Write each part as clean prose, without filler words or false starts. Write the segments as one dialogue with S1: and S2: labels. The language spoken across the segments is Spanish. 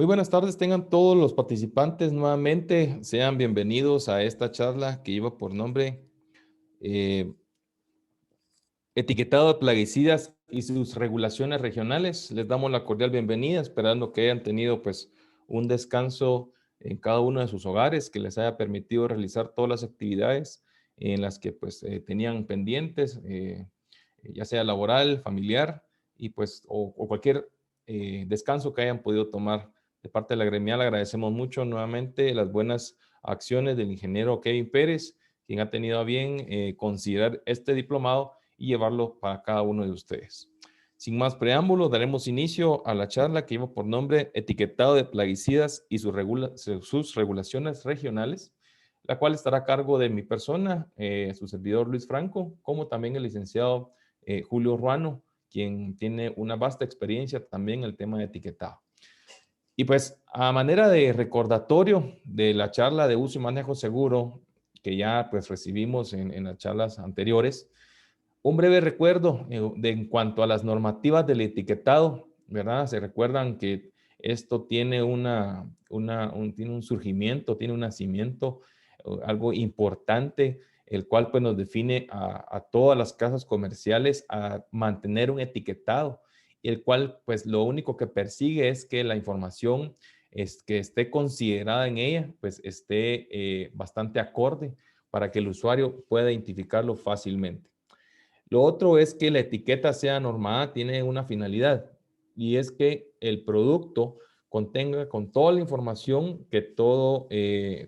S1: Muy buenas tardes, tengan todos los participantes nuevamente. Sean bienvenidos a esta charla que lleva por nombre eh, Etiquetado de plaguicidas y sus regulaciones regionales. Les damos la cordial bienvenida, esperando que hayan tenido pues un descanso en cada uno de sus hogares, que les haya permitido realizar todas las actividades en las que pues tenían pendientes, ya sea laboral, familiar y pues o cualquier descanso que hayan podido tomar. De parte de la gremial agradecemos mucho nuevamente las buenas acciones del ingeniero Kevin Pérez, quien ha tenido a bien considerar este diplomado y llevarlo para cada uno de ustedes. Sin más preámbulo, daremos inicio a la charla que lleva por nombre Etiquetado de plaguicidas y sus regulaciones regionales, la cual estará a cargo de mi persona, su servidor Luis Franco, como también el licenciado Julio Ruano, quien tiene una vasta experiencia también en el tema de etiquetado. Y pues a manera de recordatorio de la charla de uso y manejo seguro que ya pues recibimos en las charlas anteriores, un breve recuerdo en cuanto a las normativas del etiquetado, ¿verdad? Se recuerdan que esto tiene tiene un surgimiento, tiene un nacimiento, algo importante, el cual pues nos define a todas las casas comerciales a mantener un etiquetado, y el cual pues lo único que persigue es que la información que esté considerada en ella pues esté bastante acorde para que el usuario pueda identificarlo fácilmente. Lo otro es que la etiqueta sea normada, tiene una finalidad, y es que el producto contenga con toda la información que todo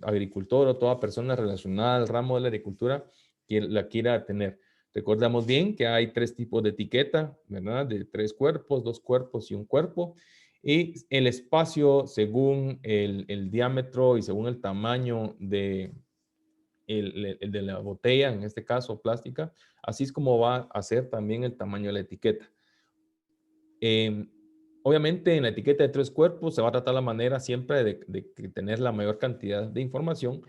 S1: agricultor o toda persona relacionada al ramo de la agricultura la quiera tener. Recordamos bien que hay tres tipos de etiqueta, ¿verdad? De 3 cuerpos, 2 cuerpos y un cuerpo. Y el espacio según el diámetro y según el tamaño el de la botella, en este caso plástica, así es como va a ser también el tamaño de la etiqueta. Eh, Obviamente en la etiqueta de 3 cuerpos se va a tratar la manera siempre de tener la mayor cantidad de información,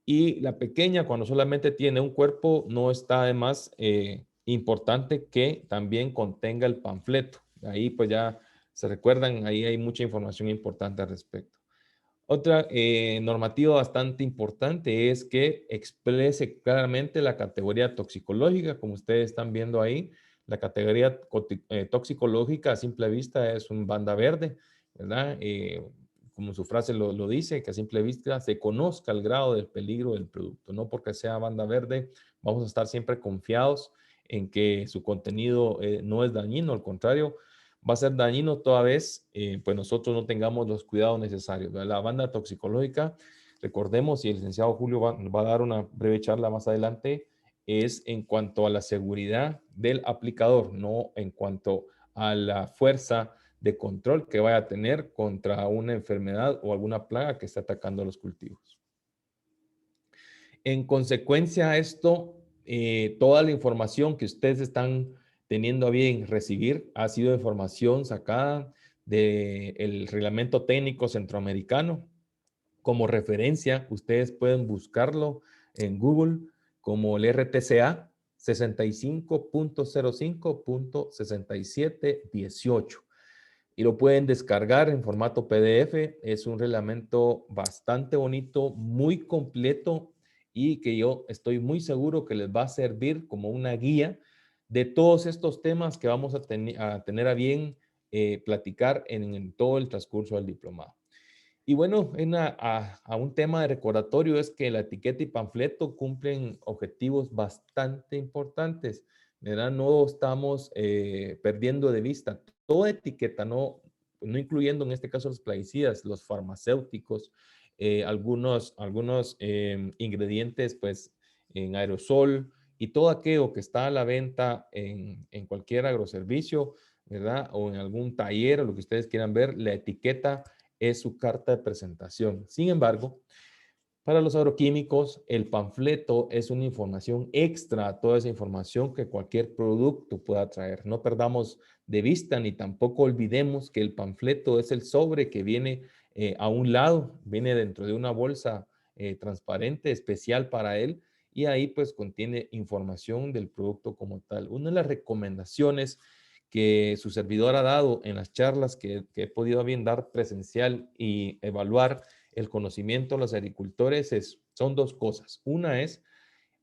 S1: y la pequeña, cuando solamente tiene un cuerpo, no está además importante que también contenga el panfleto. Ahí pues ya se recuerdan, ahí hay mucha información importante al respecto. Otra normativa bastante importante es que exprese claramente la categoría toxicológica, como ustedes están viendo ahí. La categoría toxicológica a simple vista es un banda verde, ¿verdad? Como su frase lo dice, que a simple vista se conozca el grado del peligro del producto. No porque sea banda verde, vamos a estar siempre confiados en que su contenido no es dañino, al contrario, va a ser dañino toda vez pues nosotros no tengamos los cuidados necesarios. La banda toxicológica, recordemos, y el licenciado Julio va a dar una breve charla más adelante, es en cuanto a la seguridad del aplicador, no en cuanto a la fuerza de control que vaya a tener contra una enfermedad o alguna plaga que esté atacando a los cultivos. En consecuencia a esto, toda la información que ustedes están teniendo a bien recibir ha sido información sacada del Reglamento Técnico Centroamericano. Como referencia, ustedes pueden buscarlo en Google como el RTCA 65.05.6718 y lo pueden descargar en formato PDF. Es un reglamento bastante bonito, muy completo, y que yo estoy muy seguro que les va a servir como una guía de todos estos temas que vamos a tener a bien platicar en todo el transcurso del diplomado. Y bueno, a un tema de recordatorio es que la etiqueta y panfleto cumplen objetivos bastante importantes, ¿verdad? No estamos perdiendo de vista toda etiqueta, no incluyendo en este caso los plaguicidas, los farmacéuticos, algunos ingredientes pues en aerosol y todo aquello que está a la venta en cualquier agroservicio, ¿verdad? O en algún taller o lo que ustedes quieran ver, la etiqueta es su carta de presentación. Sin embargo, para los agroquímicos, el panfleto es una información extra a toda esa información que cualquier producto pueda traer. No perdamos de vista ni tampoco olvidemos que el panfleto es el sobre que viene a un lado, viene dentro de una bolsa transparente especial para él, y ahí pues contiene información del producto como tal. Una de las recomendaciones que su servidor ha dado en las charlas que he podido bien dar presencial y evaluar el conocimiento de los agricultores son dos cosas. Una es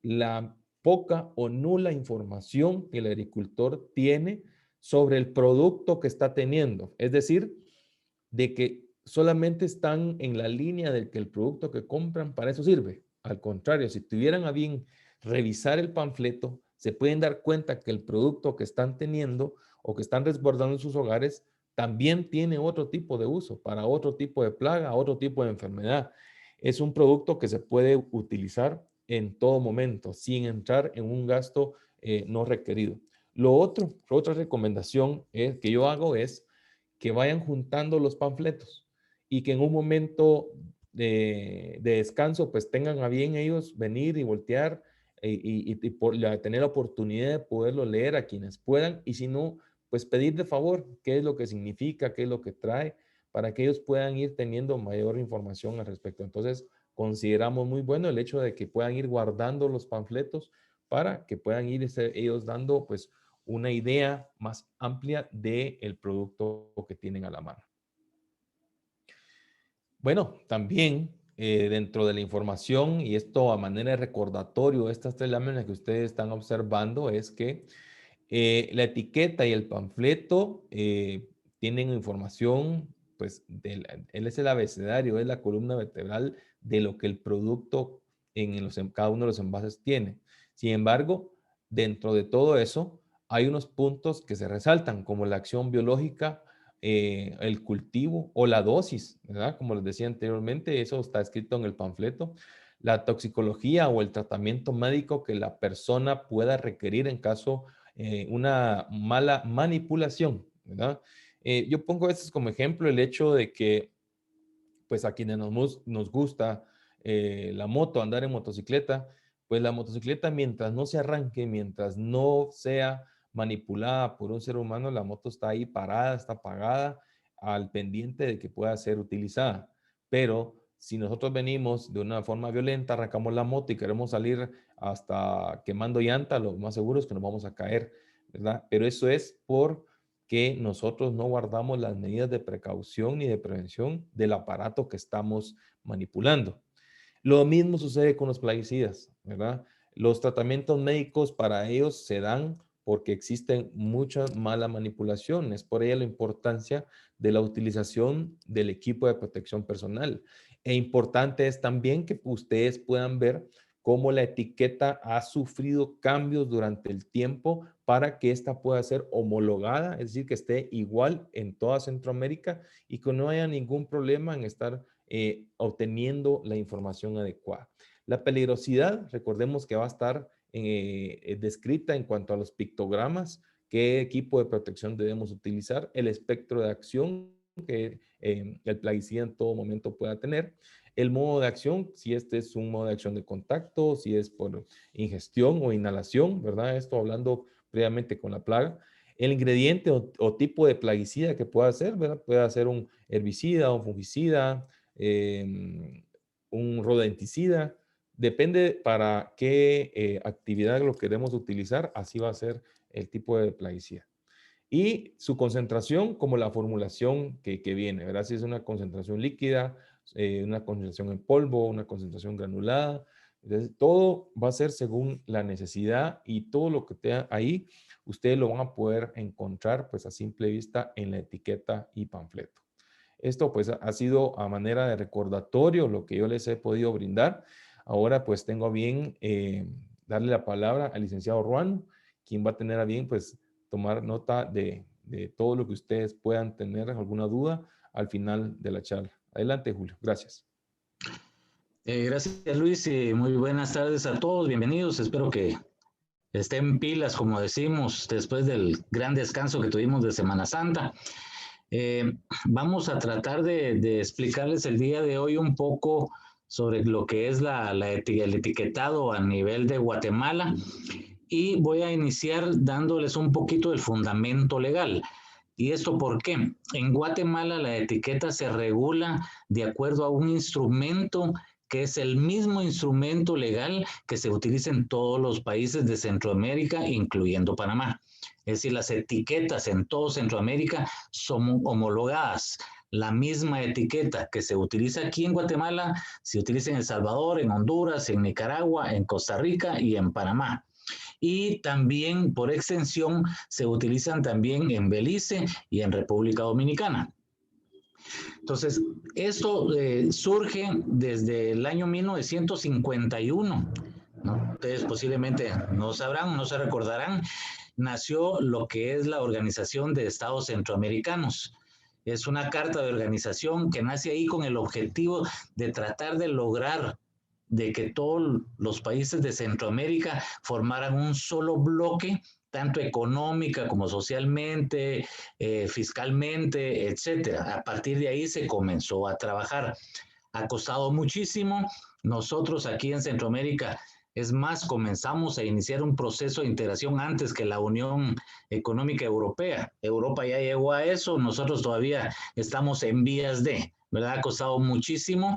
S1: la poca o nula información que el agricultor tiene sobre el producto que está teniendo. Es decir, de que solamente están en la línea de que el producto que compran para eso sirve. Al contrario, si tuvieran a bien revisar el panfleto, se pueden dar cuenta que el producto que están teniendo o que están resguardando en sus hogares también tiene otro tipo de uso, para otro tipo de plaga, otro tipo de enfermedad. Es un producto que se puede utilizar en todo momento, sin entrar en un gasto no requerido. Otra recomendación que yo hago es que vayan juntando los panfletos y que en un momento de descanso pues tengan a bien ellos venir y voltear tener la oportunidad de poderlo leer a quienes puedan y si no, pues pedir de favor qué es lo que significa, qué es lo que trae, para que ellos puedan ir teniendo mayor información al respecto. Entonces, consideramos muy bueno el hecho de que puedan ir guardando los panfletos para que puedan ir ellos dando pues una idea más amplia del producto que tienen a la mano. Bueno, también dentro de la información, y esto a manera de recordatorio, estas tres láminas que ustedes están observando, es que la etiqueta y el panfleto tienen información, pues, él es el abecedario, es la columna vertebral de lo que el producto en cada uno de los envases tiene. Sin embargo, dentro de todo eso, hay unos puntos que se resaltan, como la acción biológica, el cultivo o la dosis, ¿verdad? Como les decía anteriormente, eso está escrito en el panfleto. La toxicología o el tratamiento médico que la persona pueda requerir en caso una mala manipulación, ¿verdad? Yo pongo a veces como ejemplo el hecho de que, pues a quienes nos gusta la moto, andar en motocicleta, pues la motocicleta mientras no se arranque, mientras no sea manipulada por un ser humano, la moto está ahí parada, está apagada, al pendiente de que pueda ser utilizada. Pero si nosotros venimos de una forma violenta, arrancamos la moto y queremos salir hasta quemando llanta, lo más seguro es que nos vamos a caer, ¿verdad? Pero eso es porque nosotros no guardamos las medidas de precaución ni de prevención del aparato que estamos manipulando. Lo mismo sucede con los plaguicidas, ¿verdad? Los tratamientos médicos para ellos se dan porque existen mucha mala manipulación. Es por ello la importancia de la utilización del equipo de protección personal. E importante es también que ustedes puedan ver cómo la etiqueta ha sufrido cambios durante el tiempo para que ésta pueda ser homologada, es decir, que esté igual en toda Centroamérica y que no haya ningún problema en estar obteniendo la información adecuada. La peligrosidad, recordemos que va a estar descrita en cuanto a los pictogramas, qué equipo de protección debemos utilizar, el espectro de acción que el plaguicida en todo momento pueda tener, el modo de acción, si este es un modo de acción de contacto, si es por ingestión o inhalación, ¿verdad? Esto hablando previamente con la plaga. El ingrediente o tipo de plaguicida que pueda ser, ¿verdad? Puede ser un herbicida, un fungicida, un rodenticida. Depende para qué actividad lo queremos utilizar, así va a ser el tipo de plaguicida. Y su concentración como la formulación que viene, ¿verdad? Si es una concentración líquida, una concentración en polvo, una concentración granulada. Entonces, todo va a ser según la necesidad y todo lo que tenga ahí, ustedes lo van a poder encontrar pues a simple vista en la etiqueta y panfleto. Esto pues ha sido a manera de recordatorio lo que yo les he podido brindar. Ahora pues tengo a bien darle la palabra al licenciado Ruano, quien va a tener a bien pues tomar nota de todo lo que ustedes puedan tener alguna duda al final de la charla. Adelante, Julio. Gracias.
S2: Gracias, Luis, y muy buenas tardes a todos. Bienvenidos. Espero que estén pilas, como decimos, después del gran descanso que tuvimos de Semana Santa. Vamos a tratar de explicarles el día de hoy un poco sobre lo que es el etiquetado a nivel de Guatemala y voy a iniciar dándoles un poquito del fundamento legal. ¿Y esto por qué? En Guatemala la etiqueta se regula de acuerdo a un instrumento que es el mismo instrumento legal que se utiliza en todos los países de Centroamérica, incluyendo Panamá. Es decir, las etiquetas en todo Centroamérica son homologadas. La misma etiqueta que se utiliza aquí en Guatemala se utiliza en El Salvador, en Honduras, en Nicaragua, en Costa Rica y en Panamá. Y también, por extensión, se utilizan también en Belice y en República Dominicana. Entonces, esto surge desde el año 1951, ¿no? Ustedes posiblemente no sabrán, no se recordarán, nació lo que es la Organización de Estados Centroamericanos. Es una carta de organización que nace ahí con el objetivo de tratar de lograr de que todos los países de Centroamérica formaran un solo bloque, tanto económica como socialmente, fiscalmente, etcétera. A partir de ahí se comenzó a trabajar. Ha costado muchísimo. Nosotros aquí en Centroamérica, es más, comenzamos a iniciar un proceso de integración antes que la Unión Económica Europea. Europa ya llegó a eso, nosotros todavía estamos en vías de, ¿verdad? Ha costado muchísimo,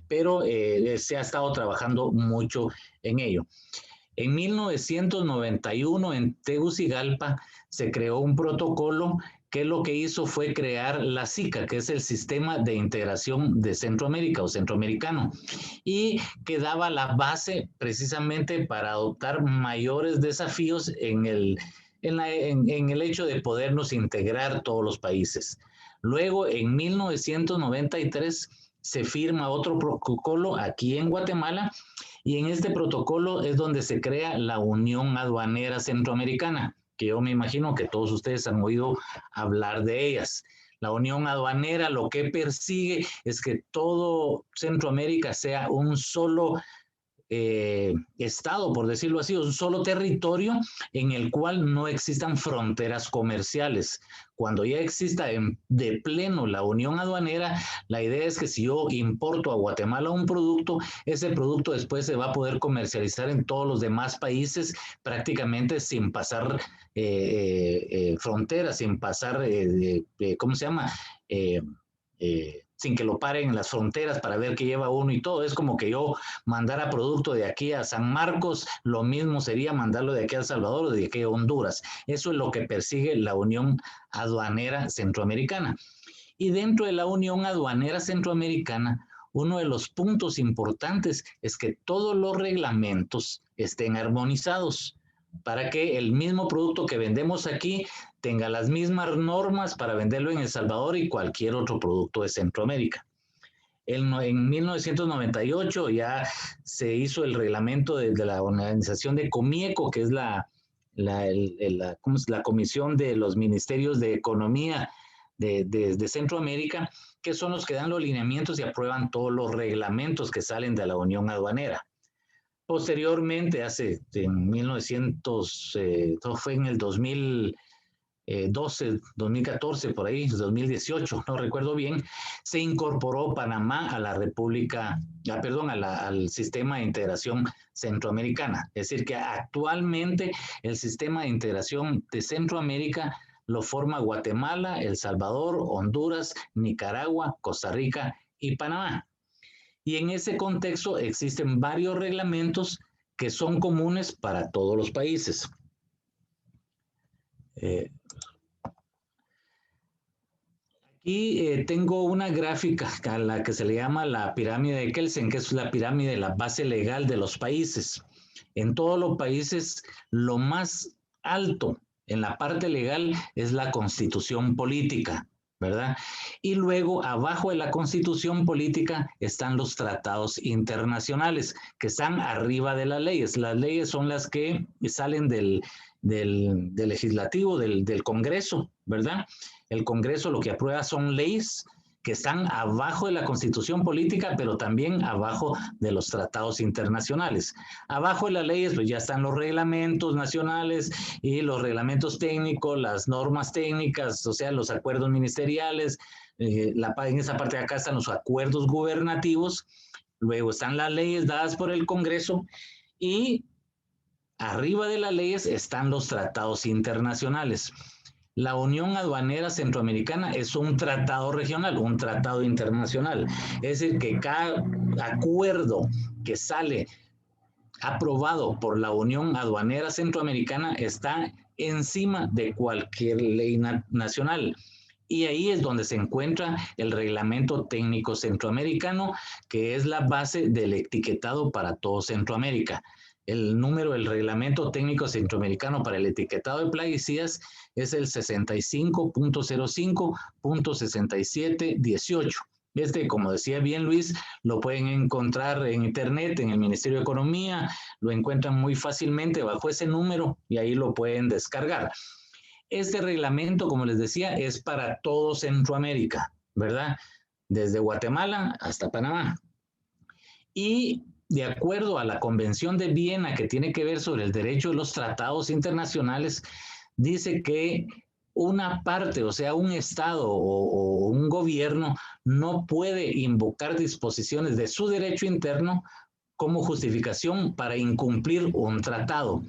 S2: pero se ha estado trabajando mucho en ello. En 1991, en Tegucigalpa, se creó un protocolo que lo que hizo fue crear la SICA, que es el Sistema de Integración de Centroamérica o Centroamericano, y que daba la base precisamente para adoptar mayores desafíos en el hecho de podernos integrar todos los países. Luego, en 1993, se firma otro protocolo aquí en Guatemala, y en este protocolo es donde se crea la Unión Aduanera Centroamericana, que yo me imagino que todos ustedes han oído hablar de ellas. La Unión Aduanera lo que persigue es que todo Centroamérica sea un solo estado, por decirlo así, un solo territorio en el cual no existan fronteras comerciales. Cuando ya exista de pleno la unión aduanera, la idea es que si yo importo a Guatemala un producto, ese producto después se va a poder comercializar en todos los demás países prácticamente sin pasar fronteras, sin pasar, ¿cómo se llama? Sin que lo paren en las fronteras para ver qué lleva uno y todo. Es como que yo mandara producto de aquí a San Marcos, lo mismo sería mandarlo de aquí a El Salvador o de aquí a Honduras. Eso es lo que persigue la Unión Aduanera Centroamericana. Y dentro de la Unión Aduanera Centroamericana, uno de los puntos importantes es que todos los reglamentos estén armonizados para que el mismo producto que vendemos aquí tenga las mismas normas para venderlo en El Salvador y cualquier otro producto de Centroamérica. En 1998 ya se hizo el reglamento de la organización de Comieco, que es la Comisión de los Ministerios de Economía de Centroamérica, que son los que dan los lineamientos y aprueban todos los reglamentos que salen de la Unión Aduanera. Posteriormente, en 1900, fue en el 2012, 2014, por ahí, 2018, no recuerdo bien, se incorporó Panamá a la República, al sistema de integración centroamericana. Es decir, que actualmente el sistema de integración de Centroamérica lo forma Guatemala, El Salvador, Honduras, Nicaragua, Costa Rica y Panamá. Y en ese contexto existen varios reglamentos que son comunes para todos los países. Aquí tengo una gráfica a la que se le llama la pirámide de Kelsen, que es la pirámide de la base legal de los países. En todos los países, lo más alto en la parte legal es la constitución política, ¿verdad? Y luego, abajo de la constitución política están los tratados internacionales, que están arriba de las leyes. Las leyes son las que salen del legislativo, del Congreso, ¿verdad? El Congreso lo que aprueba son leyes que están abajo de la constitución política, pero también abajo de los tratados internacionales. Abajo de las leyes, pues ya están los reglamentos nacionales y los reglamentos técnicos, las normas técnicas, o sea, los acuerdos ministeriales. En esa parte de acá están los acuerdos gubernativos. Luego están las leyes dadas por el Congreso y arriba de las leyes están los tratados internacionales. La Unión Aduanera Centroamericana es un tratado regional, un tratado internacional. Es decir, que cada acuerdo que sale aprobado por la Unión Aduanera Centroamericana está encima de cualquier ley nacional. Y ahí es donde se encuentra el Reglamento Técnico Centroamericano, que es la base del etiquetado para todo Centroamérica. El número del Reglamento Técnico Centroamericano para el etiquetado de plaguicidas es el 65.05.6718. Como decía bien Luis, lo pueden encontrar en internet, en el Ministerio de Economía, lo encuentran muy fácilmente bajo ese número y ahí lo pueden descargar. Este reglamento, como les decía, es para todo Centroamérica, ¿verdad? Desde Guatemala hasta Panamá. Y de acuerdo a la Convención de Viena, que tiene que ver sobre el derecho de los tratados internacionales, dice que una parte, o sea, un Estado o un gobierno no puede invocar disposiciones de su derecho interno como justificación para incumplir un tratado.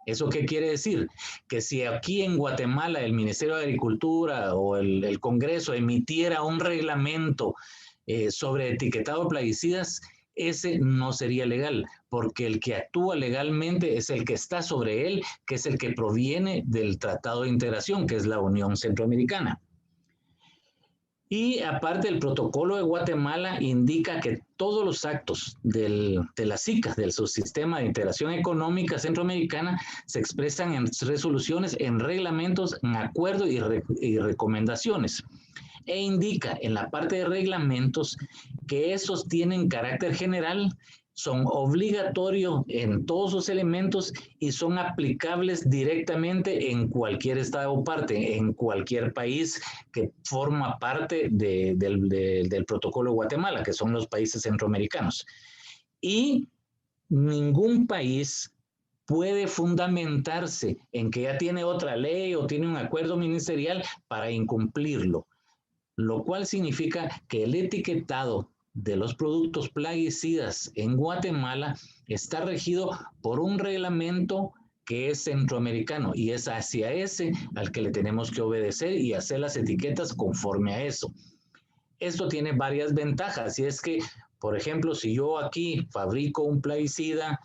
S2: ¿Eso qué quiere decir? Que si aquí en Guatemala el Ministerio de Agricultura o el Congreso emitiera un reglamento sobre etiquetado de plaguicidas, ese no sería legal, porque el que actúa legalmente es el que está sobre él, que es el que proviene del Tratado de Integración, que es la Unión Centroamericana. Y aparte, el protocolo de Guatemala indica que todos los actos de la SICA, del Subsistema de Integración Económica Centroamericana, se expresan en resoluciones, en reglamentos, en acuerdos y recomendaciones. E indica en la parte de reglamentos que esos tienen carácter general, son obligatorios en todos sus elementos y son aplicables directamente en cualquier estado o parte, en cualquier país que forma parte del protocolo de Guatemala, que son los países centroamericanos. Y ningún país puede fundamentarse en que ya tiene otra ley o tiene un acuerdo ministerial para incumplirlo, lo cual significa que el etiquetado de los productos plaguicidas en Guatemala está regido por un reglamento que es centroamericano y es hacia ese al que le tenemos que obedecer y hacer las etiquetas conforme a eso. Esto tiene varias ventajas y es que, por ejemplo, si yo aquí fabrico un plaguicida,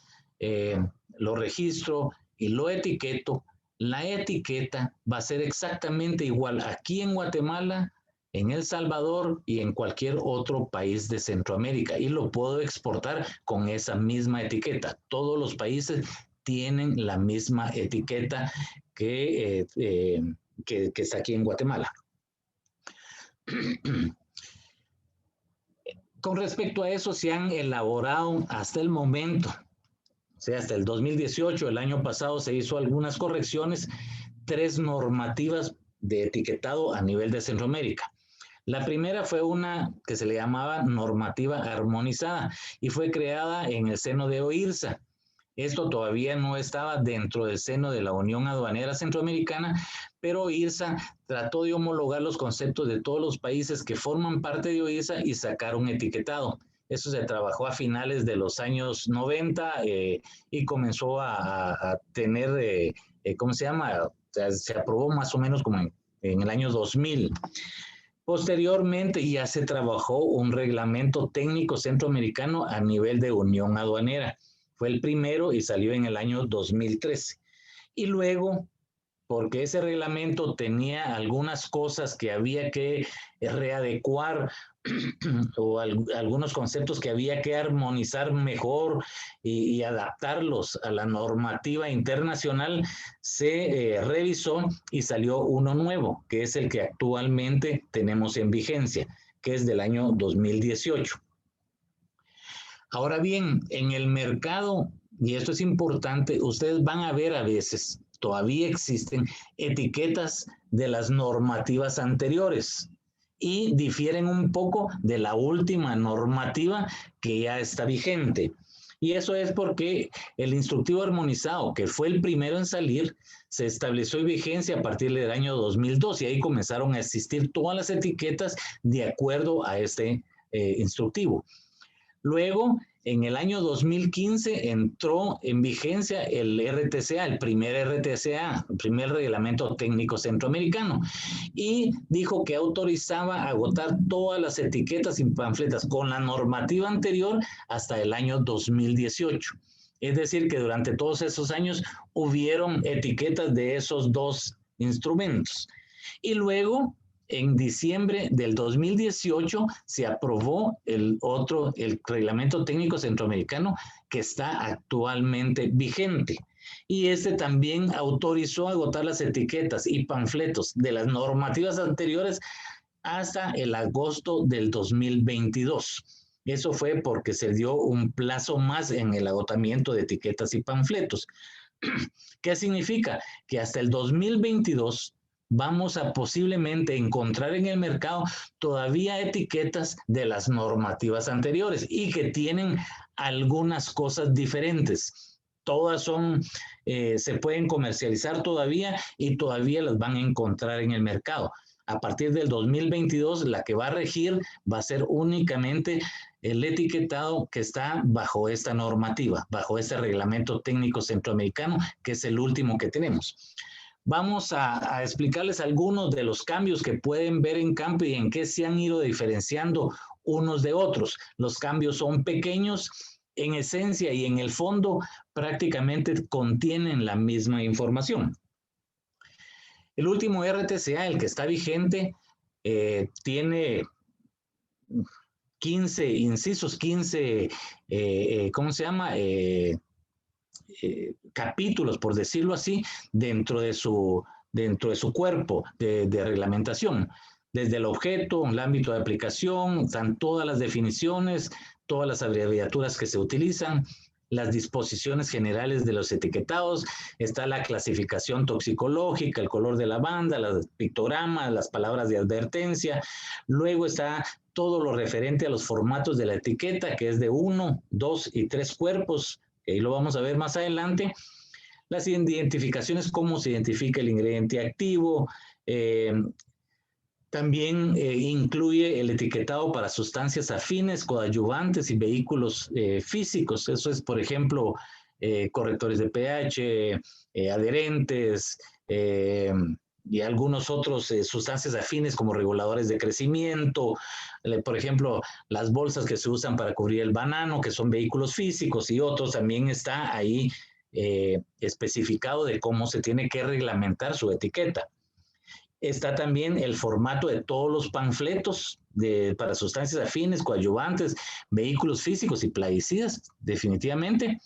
S2: lo registro y lo etiqueto, la etiqueta va a ser exactamente igual aquí en Guatemala, en El Salvador y en cualquier otro país de Centroamérica y lo puedo exportar con esa misma etiqueta. Todos los países tienen la misma etiqueta que está aquí en Guatemala. Con respecto a eso, se han elaborado hasta el momento, o sea, hasta el 2018, el año pasado, se hizo algunas correcciones, 3 normativas de etiquetado a nivel de Centroamérica. La primera fue una que se le llamaba normativa armonizada y fue creada en el seno de OIRSA. Esto todavía no estaba dentro del seno de la Unión Aduanera Centroamericana, pero OIRSA trató de homologar los conceptos de todos los países que forman parte de OIRSA y sacar un etiquetado. Eso se trabajó a finales de los años 90 y comenzó a tener, ¿cómo se llama? O sea, se aprobó más o menos como en el año 2000. Posteriormente ya se trabajó un reglamento técnico centroamericano a nivel de Unión Aduanera. Fue el primero y salió en el año 2013. Y luego, porque ese reglamento tenía algunas cosas que había que readecuar o algunos conceptos que había que armonizar mejor y adaptarlos a la normativa internacional, se revisó y salió uno nuevo, que es el que actualmente tenemos en vigencia, que es del año 2018. Ahora bien, en el mercado, y esto es importante, ustedes van a ver a veces, todavía existen etiquetas de las normativas anteriores y difieren un poco de la última normativa que ya está vigente. Y eso es porque el instructivo armonizado, que fue el primero en salir, se estableció en vigencia a partir del año 2002 y ahí comenzaron a existir todas las etiquetas de acuerdo a este instructivo. Luego, En el año 2015 entró en vigencia el RTCA, el primer Reglamento Técnico Centroamericano, y dijo que autorizaba agotar todas las etiquetas y panfletas con la normativa anterior hasta el año 2018. Es decir, que durante todos esos años hubieron etiquetas de esos dos instrumentos. Y luego, en diciembre del 2018 se aprobó el Reglamento Técnico Centroamericano que está actualmente vigente. Y este también autorizó agotar las etiquetas y panfletos de las normativas anteriores hasta el agosto del 2022. Eso fue porque se dio un plazo más en el agotamiento de etiquetas y panfletos. ¿Qué significa? Que hasta el 2022 vamos a posiblemente encontrar en el mercado todavía etiquetas de las normativas anteriores y que tienen algunas cosas diferentes. Todas se pueden comercializar todavía y todavía las van a encontrar en el mercado. A partir del 2022, la que va a regir va a ser únicamente el etiquetado que está bajo esta normativa, bajo este Reglamento Técnico Centroamericano, que es el último que tenemos. Vamos a explicarles algunos de los cambios que pueden ver en campo y en qué se han ido diferenciando unos de otros. Los cambios son pequeños, en esencia y en el fondo prácticamente contienen la misma información. El último RTCA, el que está vigente, tiene 15 incisos, 15, capítulos, por decirlo así, dentro de su cuerpo de reglamentación. Desde el objeto, el ámbito de aplicación, están todas las definiciones, todas las abreviaturas que se utilizan, las disposiciones generales de los etiquetados, está la clasificación toxicológica, el color de la banda, los pictogramas, las palabras de advertencia, luego está todo lo referente a los formatos de la etiqueta, que es de 1, 2 y 3 cuerpos, que ahí lo vamos a ver más adelante, las identificaciones, cómo se identifica el ingrediente activo, también incluye el etiquetado para sustancias afines, coadyuvantes y vehículos físicos. Eso es, por ejemplo, correctores de pH, adherentes y algunos otros sustancias afines como reguladores de crecimiento. Por ejemplo, las bolsas que se usan para cubrir el banano, que son vehículos físicos, y otros también está ahí especificado de cómo se tiene que reglamentar su etiqueta. Está también el formato de todos los panfletos para sustancias afines, coadyuvantes, vehículos físicos y plaguicidas, definitivamente.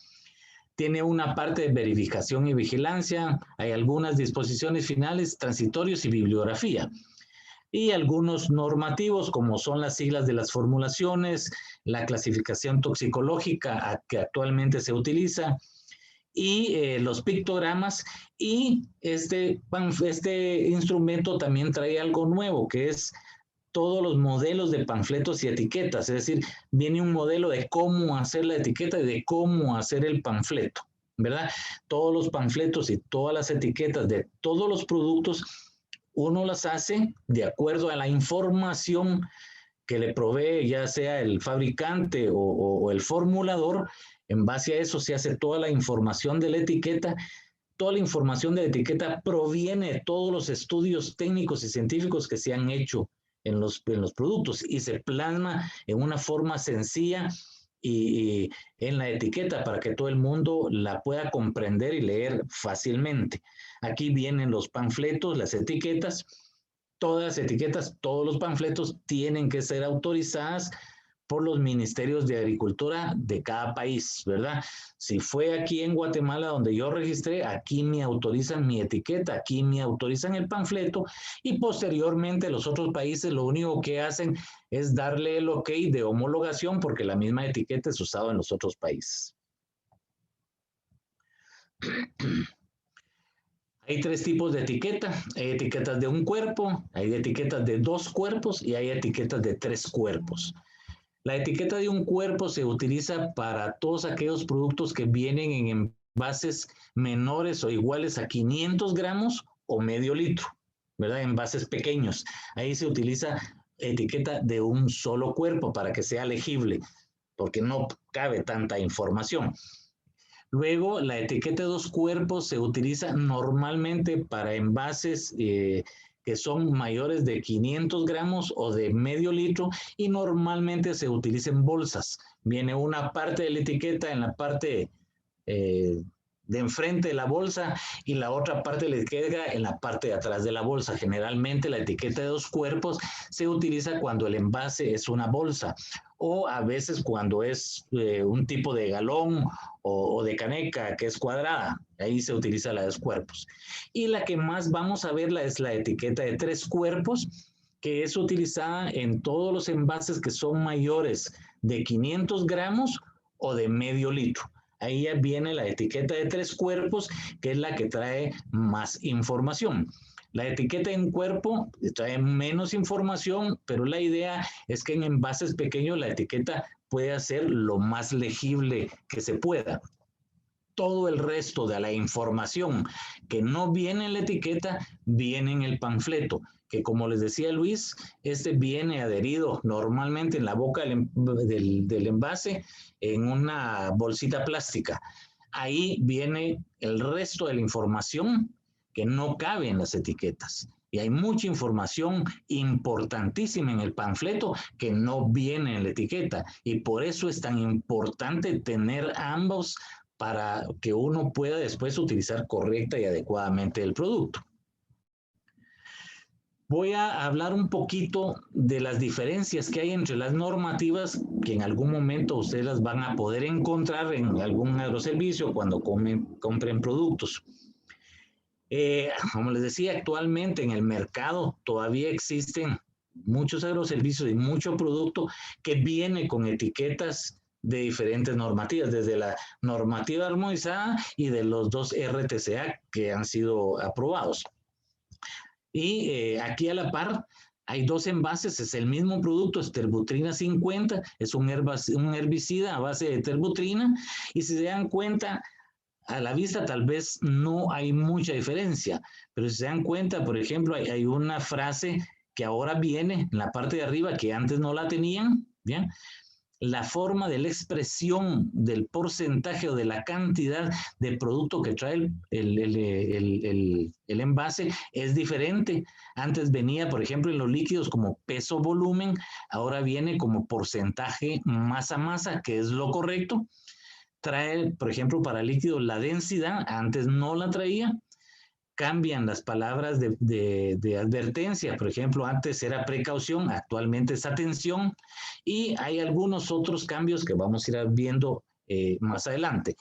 S2: Tiene una parte de verificación y vigilancia, hay algunas disposiciones finales, transitorios y bibliografía. Y algunos normativos, como son las siglas de las formulaciones, la clasificación toxicológica que actualmente se utiliza, y los pictogramas, y este instrumento también trae algo nuevo, que es todos los modelos de panfletos y etiquetas, es decir, viene un modelo de cómo hacer la etiqueta y de cómo hacer el panfleto, ¿verdad? Todos los panfletos y todas las etiquetas de todos los productos, uno las hace de acuerdo a la información que le provee ya sea el fabricante o el formulador. En base a eso se hace toda la información de la etiqueta. Toda la información de la etiqueta proviene de todos los estudios técnicos y científicos que se han hecho en los productos y se plasma en una forma sencilla y en la etiqueta para que todo el mundo la pueda comprender y leer fácilmente. Aquí vienen los panfletos, las etiquetas. Todas las etiquetas, todos los panfletos tienen que ser autorizadas por los ministerios de agricultura de cada país, ¿verdad? Si fue aquí en Guatemala donde yo registré, aquí me autorizan mi etiqueta, aquí me autorizan el panfleto, y posteriormente los otros países lo único que hacen es darle el ok de homologación porque la misma etiqueta es usada en los otros países. Hay 3 tipos de etiqueta. Hay etiquetas de un cuerpo, hay etiquetas de 2 cuerpos y hay etiquetas de 3 cuerpos. La etiqueta de un cuerpo se utiliza para todos aquellos productos que vienen en envases menores o iguales a 500 gramos o medio litro, ¿verdad? Envases pequeños. Ahí se utiliza etiqueta de un solo cuerpo para que sea legible. porque no cabe tanta información. Luego, la etiqueta de 2 cuerpos se utiliza normalmente para envases que son mayores de 500 gramos o de medio litro y normalmente se utiliza en bolsas. Viene una parte de la etiqueta en la parte de enfrente de la bolsa y la otra parte de la etiqueta en la parte de atrás de la bolsa. Generalmente la etiqueta de 2 cuerpos se utiliza cuando el envase es una bolsa o a veces cuando es un tipo de galón o de caneca que es cuadrada. Ahí se utiliza la de 2 cuerpos. Y la que más vamos a ver es la etiqueta de 3 cuerpos, que es utilizada en todos los envases que son mayores de 500 gramos o de medio litro. Ahí ya viene la etiqueta de 3 cuerpos, que es la que trae más información. La etiqueta en cuerpo trae menos información, pero la idea es que en envases pequeños la etiqueta puede ser lo más legible que se pueda. Todo el resto de la información que no viene en la etiqueta viene en el panfleto, que como les decía Luis, este viene adherido normalmente en la boca del envase en una bolsita plástica. Ahí viene el resto de la información que no cabe en las etiquetas. Y hay mucha información importantísima en el panfleto que no viene en la etiqueta. Y por eso es tan importante tener ambos para que uno pueda después utilizar correcta y adecuadamente el producto. Voy a hablar un poquito de las diferencias que hay entre las normativas que en algún momento ustedes las van a poder encontrar en algún agroservicio cuando compren productos. Como les decía, actualmente en el mercado todavía existen muchos agroservicios y mucho producto que viene con etiquetas de diferentes normativas, desde la normativa armonizada y de los 2 RTCA que han sido aprobados. Y aquí a la par hay 2 envases, es el mismo producto, es terbutrina 50, es un herbicida a base de terbutrina, y si se dan cuenta, a la vista tal vez no hay mucha diferencia, pero si se dan cuenta, por ejemplo, hay una frase que ahora viene en la parte de arriba que antes no la tenían, ¿bien? La forma de la expresión del porcentaje o de la cantidad de producto que trae el envase es diferente. Antes venía, por ejemplo, en los líquidos como peso volumen, ahora viene como porcentaje masa-masa, que es lo correcto. Trae, por ejemplo, para líquidos la densidad, antes no la traía. Cambian las palabras de advertencia, por ejemplo, antes era precaución, actualmente es atención, y hay algunos otros cambios que vamos a ir viendo más adelante.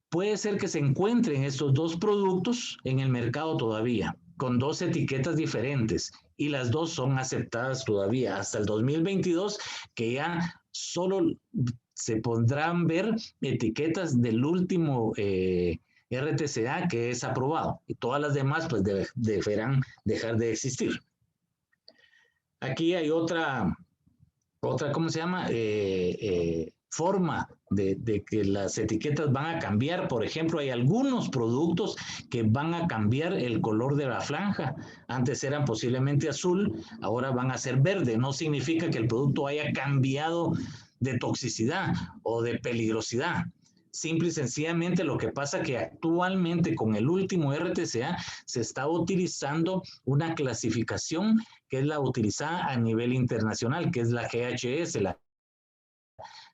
S2: Puede ser que se encuentren estos 2 productos en el mercado todavía, con 2 etiquetas diferentes, y las 2 son aceptadas todavía hasta el 2022, que ya solo se podrán ver etiquetas del último RTCA que es aprobado, y todas las demás pues deberán dejar de existir. Aquí hay otra ¿cómo se llama? Forma de que las etiquetas van a cambiar. Por ejemplo, hay algunos productos que van a cambiar el color de la franja. Antes eran posiblemente azul, ahora van a ser verde. No significa que el producto haya cambiado de toxicidad o de peligrosidad. Simple y sencillamente lo que pasa que actualmente con el último RTCA se está utilizando una clasificación que es la utilizada a nivel internacional, que es la GHS,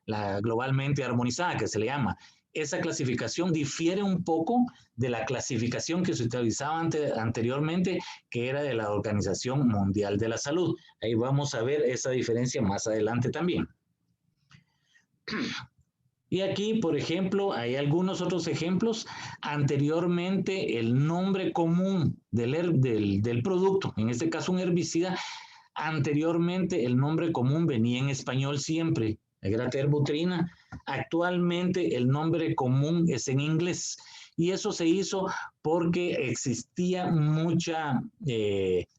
S2: la globalmente armonizada que se le llama. Esa clasificación difiere un poco de la clasificación que se utilizaba anteriormente, que era de la Organización Mundial de la Salud. Ahí vamos a ver esa diferencia más adelante también. Y aquí, por ejemplo, hay algunos otros ejemplos. Anteriormente, el nombre común del producto, en este caso un herbicida, anteriormente el nombre común venía en español siempre, era terbutrina. Actualmente el nombre común es en inglés. Y eso se hizo porque existía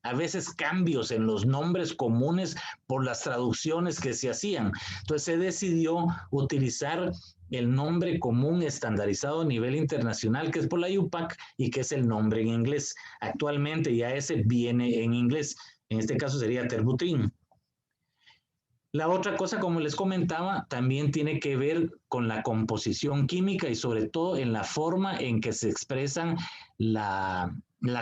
S2: a veces cambios en los nombres comunes por las traducciones que se hacían. Entonces se decidió utilizar el nombre común estandarizado a nivel internacional, que es por la IUPAC, y que es el nombre en inglés. Actualmente ya ese viene en inglés. En este caso sería terbutrin. La otra cosa, como les comentaba, también tiene que ver con la composición química y sobre todo en la forma en que se expresan la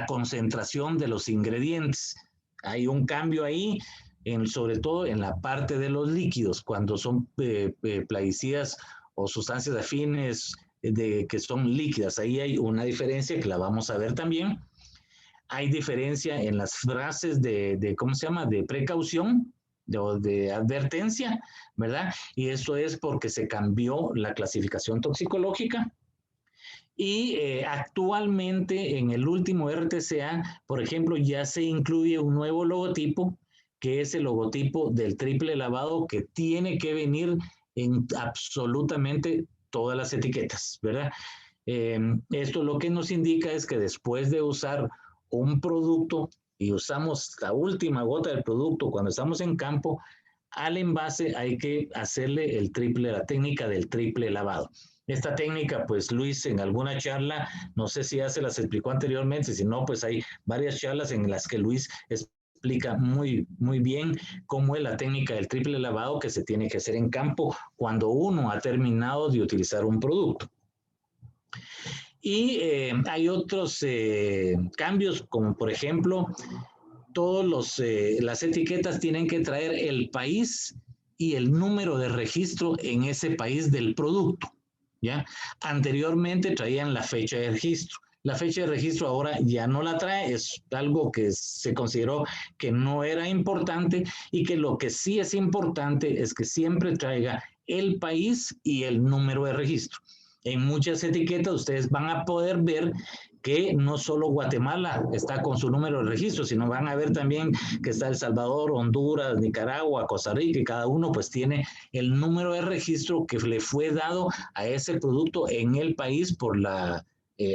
S2: concentración de los ingredientes. Hay un cambio ahí, sobre todo en la parte de los líquidos, cuando son plaguicidas o sustancias afines que son líquidas. Ahí hay una diferencia que la vamos a ver también. Hay diferencia en las frases ¿cómo se llama?, de precaución, de advertencia, ¿verdad? Y eso es porque se cambió la clasificación toxicológica. Y actualmente en el último RTCA, por ejemplo, ya se incluye un nuevo logotipo, que es el logotipo del triple lavado, que tiene que venir en absolutamente todas las etiquetas, ¿verdad? Esto lo que nos indica es que después de usar un producto y usamos la última gota del producto cuando estamos en campo, al envase hay que hacerle la técnica del triple lavado. Esta técnica, pues Luis en alguna charla, no sé si ya se las explicó anteriormente, si no, pues hay varias charlas en las que Luis explica muy bien cómo es la técnica del triple lavado que se tiene que hacer en campo cuando uno ha terminado de utilizar un producto. Y hay otros cambios, como por ejemplo, las etiquetas tienen que traer el país y el número de registro en ese país del producto, ¿ya? Anteriormente traían la fecha de registro. La fecha de registro ahora ya no la trae, es algo que se consideró que no era importante, y que lo que sí es importante es que siempre traiga el país y el número de registro. En muchas etiquetas ustedes van a poder ver que no solo Guatemala está con su número de registro, sino van a ver también que está El Salvador, Honduras, Nicaragua, Costa Rica, y cada uno pues tiene el número de registro que le fue dado a ese producto en el país por la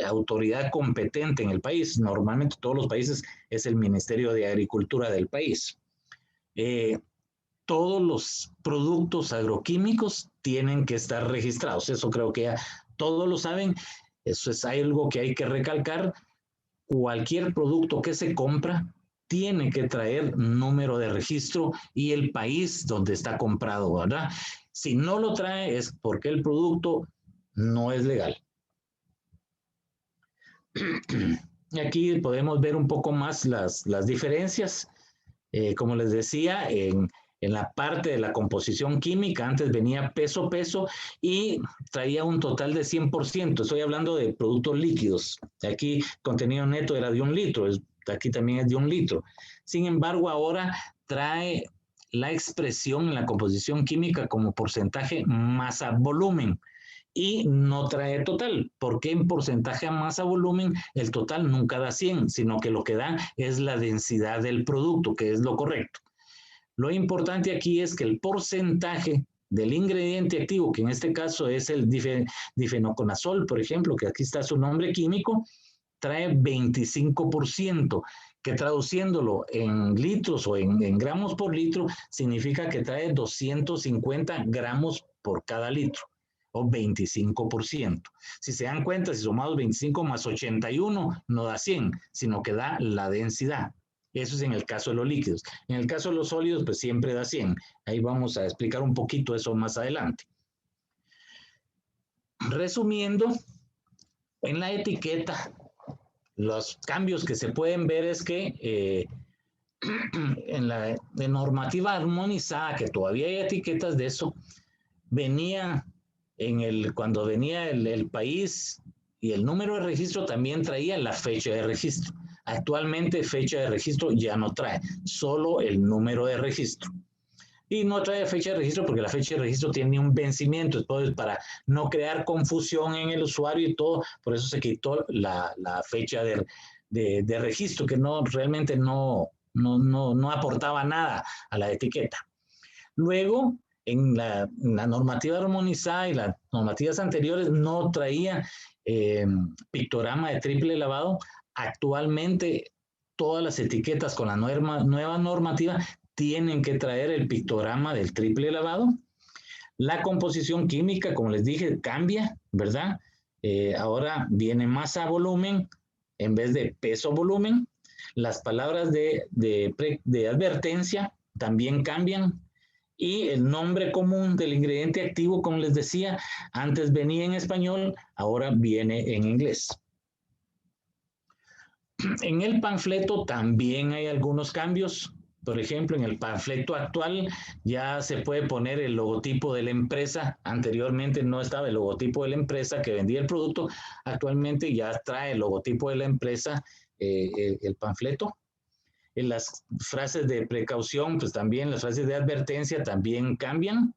S2: autoridad competente en el país. Normalmente todos los países es el Ministerio de Agricultura del país. Todos los productos agroquímicos tienen que estar registrados. Eso creo que ya todos lo saben. Eso es algo que hay que recalcar. Cualquier producto que se compra tiene que traer número de registro y el país donde está comprado, ¿verdad? Si no lo trae es porque el producto no es legal. Aquí podemos ver un poco más las diferencias. Como les decía, en la parte de la composición química, antes venía peso, y traía un total de 100%. Estoy hablando de productos líquidos. Aquí contenido neto era de 1 litro, aquí también es de 1 litro. Sin embargo, ahora trae la expresión en la composición química como porcentaje masa volumen, y no trae total, porque en porcentaje a masa volumen el total nunca da 100, sino que lo que da es la densidad del producto, que es lo correcto. Lo importante aquí es que el porcentaje del ingrediente activo, que en este caso es el difenoconazol, por ejemplo, que aquí está su nombre químico, trae 25%, que traduciéndolo en litros o en gramos por litro, significa que trae 250 gramos por cada litro, o 25%. Si se dan cuenta, si sumamos 25 más 81, no da 100, sino que da la densidad. Eso es en el caso de los líquidos. En el caso de los sólidos, pues siempre da 100. Ahí vamos a explicar un poquito eso más adelante. Resumiendo, en la etiqueta, los cambios que se pueden ver es que en la normativa armonizada, que todavía hay etiquetas de eso, venía cuando venía el país y el número de registro, también traía la fecha de registro. Actualmente fecha de registro ya no trae, solo el número de registro. Y no trae fecha de registro porque la fecha de registro tiene un vencimiento. Entonces, para no crear confusión en el usuario y todo, por eso se quitó la fecha de registro, que realmente no aportaba nada a la etiqueta. Luego, en la normativa armonizada y las normativas anteriores no traía pictograma de triple lavado. Actualmente todas las etiquetas con la nueva normativa tienen que traer el pictograma del triple lavado. La composición química, como les dije, cambia, ¿verdad? Ahora viene masa volumen en vez de peso volumen. Las palabras de advertencia también cambian. Y el nombre común del ingrediente activo, como les decía, antes venía en español, ahora viene en inglés. En el panfleto también hay algunos cambios. Por ejemplo, en el panfleto actual ya se puede poner el logotipo de la empresa. Anteriormente no estaba el logotipo de la empresa que vendía el producto. Actualmente ya trae el logotipo de la empresa el panfleto. En las frases de precaución, pues también las frases de advertencia también cambian.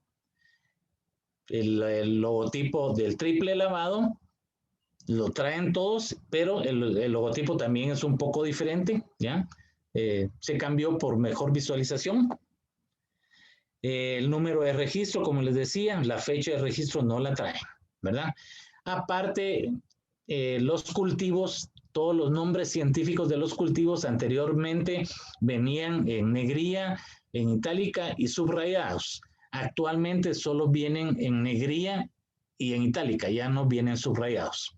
S2: El logotipo del triple lavado lo traen todos, pero el logotipo también es un poco diferente, ¿ya? Se cambió por mejor visualización. El número de registro, como les decía, la fecha de registro no la traen, ¿verdad? Aparte, los cultivos, todos los nombres científicos de los cultivos anteriormente venían en negrilla, en itálica y subrayados. Actualmente solo vienen en negrilla y en itálica, ya no vienen subrayados.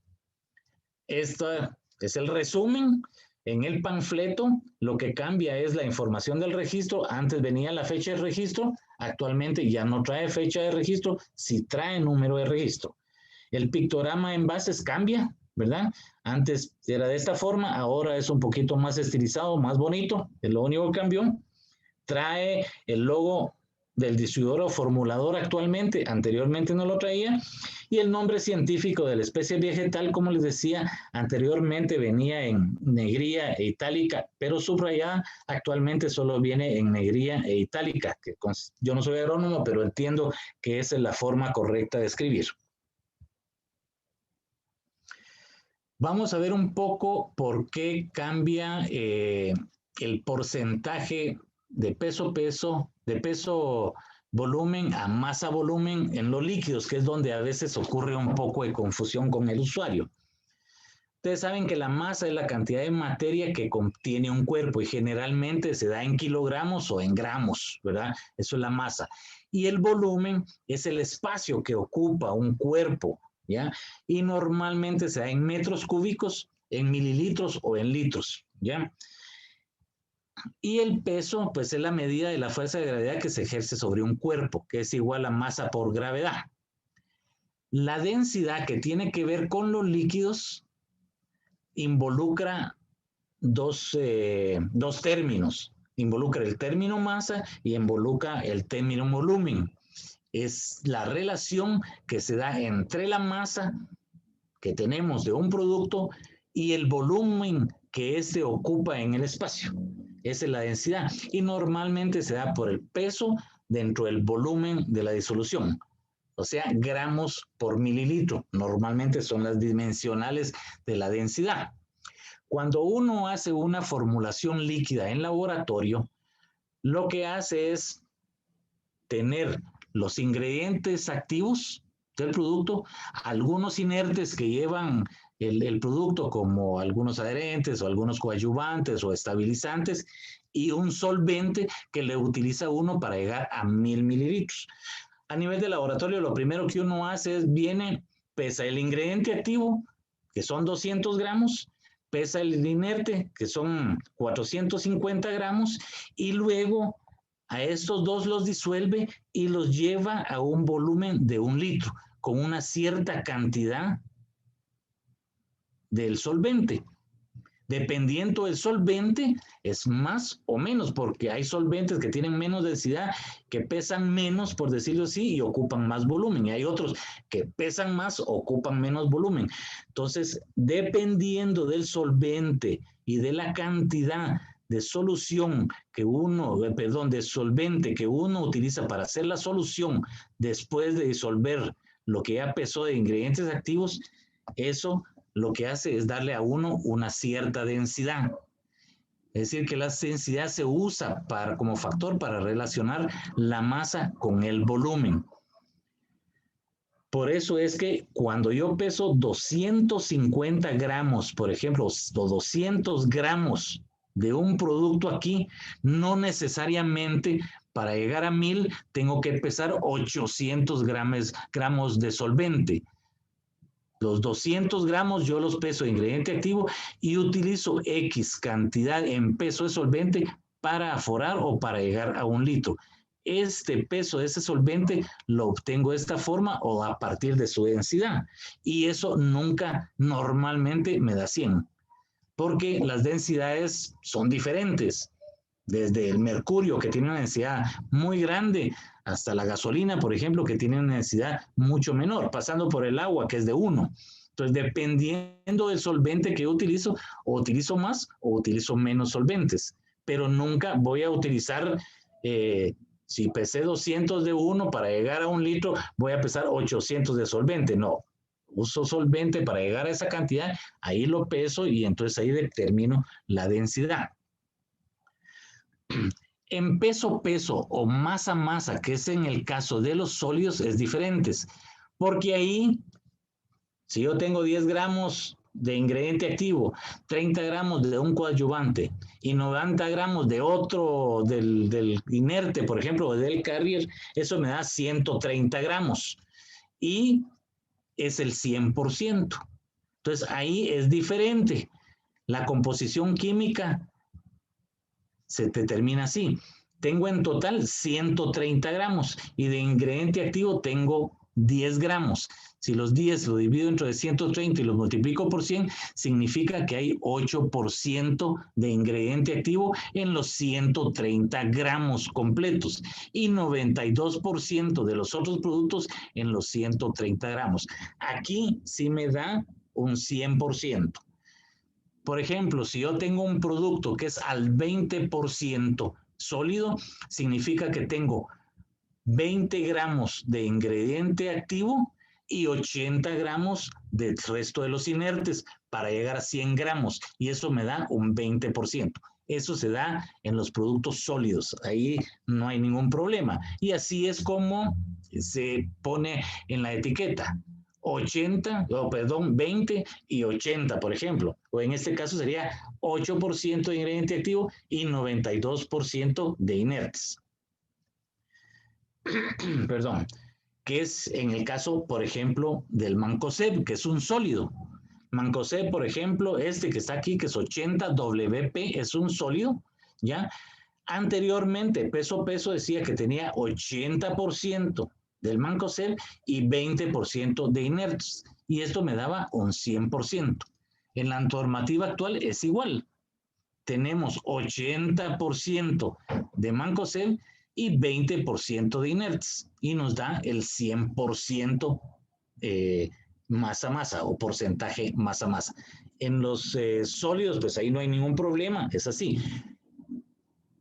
S2: Este es el resumen. En el panfleto lo que cambia es la información del registro. Antes venía la fecha de registro, actualmente ya no trae fecha de registro, sí trae número de registro. El pictograma en bases cambia, ¿verdad? Antes era de esta forma, ahora es un poquito más estilizado, más bonito, es lo único que cambió. Trae el logo del distribuidor o formulador actualmente, anteriormente no lo traía, y el nombre científico de la especie vegetal, como les decía, anteriormente venía en negrilla e itálica, pero subrayada, actualmente solo viene en negrilla e itálica, que yo no soy agrónomo, pero entiendo que esa es la forma correcta de escribir. Vamos a ver un poco por qué cambia el porcentaje de peso volumen a masa volumen en los líquidos, que es donde a veces ocurre un poco de confusión con el usuario. Ustedes saben que la masa es la cantidad de materia que contiene un cuerpo y generalmente se da en kilogramos o en gramos, ¿verdad? Eso es la masa. Y el volumen es el espacio que ocupa un cuerpo, ¿ya? Y normalmente se da en metros cúbicos, en mililitros o en litros, ¿ya? Y el peso, pues es la medida de la fuerza de gravedad que se ejerce sobre un cuerpo, que es igual a masa por gravedad. La densidad que tiene que ver con los líquidos involucra dos términos. Involucra el término masa y involucra el término volumen. Es la relación que se da entre la masa que tenemos de un producto y el volumen que éste ocupa en el espacio. Esa es la densidad. Y normalmente se da por el peso dentro del volumen de la disolución. O sea, gramos por mililitro. Normalmente son las dimensionales de la densidad. Cuando uno hace una formulación líquida en laboratorio, lo que hace es tener los ingredientes activos del producto, algunos inertes que llevan el producto como algunos adherentes o algunos coadyuvantes o estabilizantes y un solvente que le utiliza uno para llegar a 1000 mililitros. A nivel de laboratorio, lo primero que uno hace es pesa el ingrediente activo, que son 200 gramos, pesa el inerte, que son 450 gramos, y luego a estos dos los disuelve y los lleva a un volumen de 1 litro, con una cierta cantidad del solvente. Dependiendo del solvente, es más o menos, porque hay solventes que tienen menos densidad, que pesan menos, por decirlo así, y ocupan más volumen. Y hay otros que pesan más, ocupan menos volumen. Entonces, dependiendo del solvente y de la cantidad de solución que de solvente que uno utiliza para hacer la solución después de disolver lo que ya pesó de ingredientes activos, eso lo que hace es darle a uno una cierta densidad. Es decir, que la densidad se usa como factor para relacionar la masa con el volumen. Por eso es que cuando yo peso 250 gramos, por ejemplo, o 200 gramos de un producto aquí, no necesariamente para llegar a 1000 tengo que pesar 800 gramos de solvente. Los 200 gramos yo los peso de ingrediente activo y utilizo X cantidad en peso de solvente para aforar o para llegar a 1 litro. este peso de ese solvente lo obtengo de esta forma o a partir de su densidad. Y eso nunca normalmente me da 100, porque las densidades son diferentes. Desde el mercurio, que tiene una densidad muy grande, hasta la gasolina, por ejemplo, que tiene una densidad mucho menor, pasando por el agua, que es de 1. Entonces, dependiendo del solvente que yo utilizo, o utilizo más o utilizo menos solventes. Pero nunca voy a utilizar, si pesé 200 de 1 para llegar a 1 litro, voy a pesar 800 de solvente. No, uso solvente para llegar a esa cantidad, ahí lo peso y entonces ahí determino la densidad. En peso o masa, que es en el caso de los sólidos, es diferente, porque ahí, si yo tengo 10 gramos de ingrediente activo, 30 gramos de un coadyuvante y 90 gramos de otro, del inerte, por ejemplo, o del carrier, eso me da 130 gramos y es el 100%. Entonces ahí es diferente. La composición química se determina así. Tengo en total 130 gramos y de ingrediente activo tengo 10 gramos. Si los 10 lo divido entre 130 y los multiplico por 100, significa que hay 8% de ingrediente activo en los 130 gramos completos y 92% de los otros productos en los 130 gramos. Aquí sí me da un 100%. Por ejemplo, si yo tengo un producto que es al 20% sólido, significa que tengo 20 gramos de ingrediente activo y 80 gramos del resto de los inertes para llegar a 100 gramos. Y eso me da un 20%. Eso se da en los productos sólidos. Ahí no hay ningún problema. Y así es como se pone en la etiqueta. 20 y 80, por ejemplo. O en este caso sería 8% de ingrediente activo y 92% de inertes. Perdón. Que es en el caso, por ejemplo, del Mancozeb, que es un sólido. Mancozeb, por ejemplo, este que está aquí, que es 80WP, es un sólido, ¿ya? Anteriormente, peso decía que tenía 80% del Mancozeb y 20% de inertes. Y esto me daba un 100%. En la normativa actual es igual. Tenemos 80% de Mancozeb y 20% de inertes. Y nos da el 100% masa o porcentaje masa. En los sólidos, pues ahí no hay ningún problema, es así.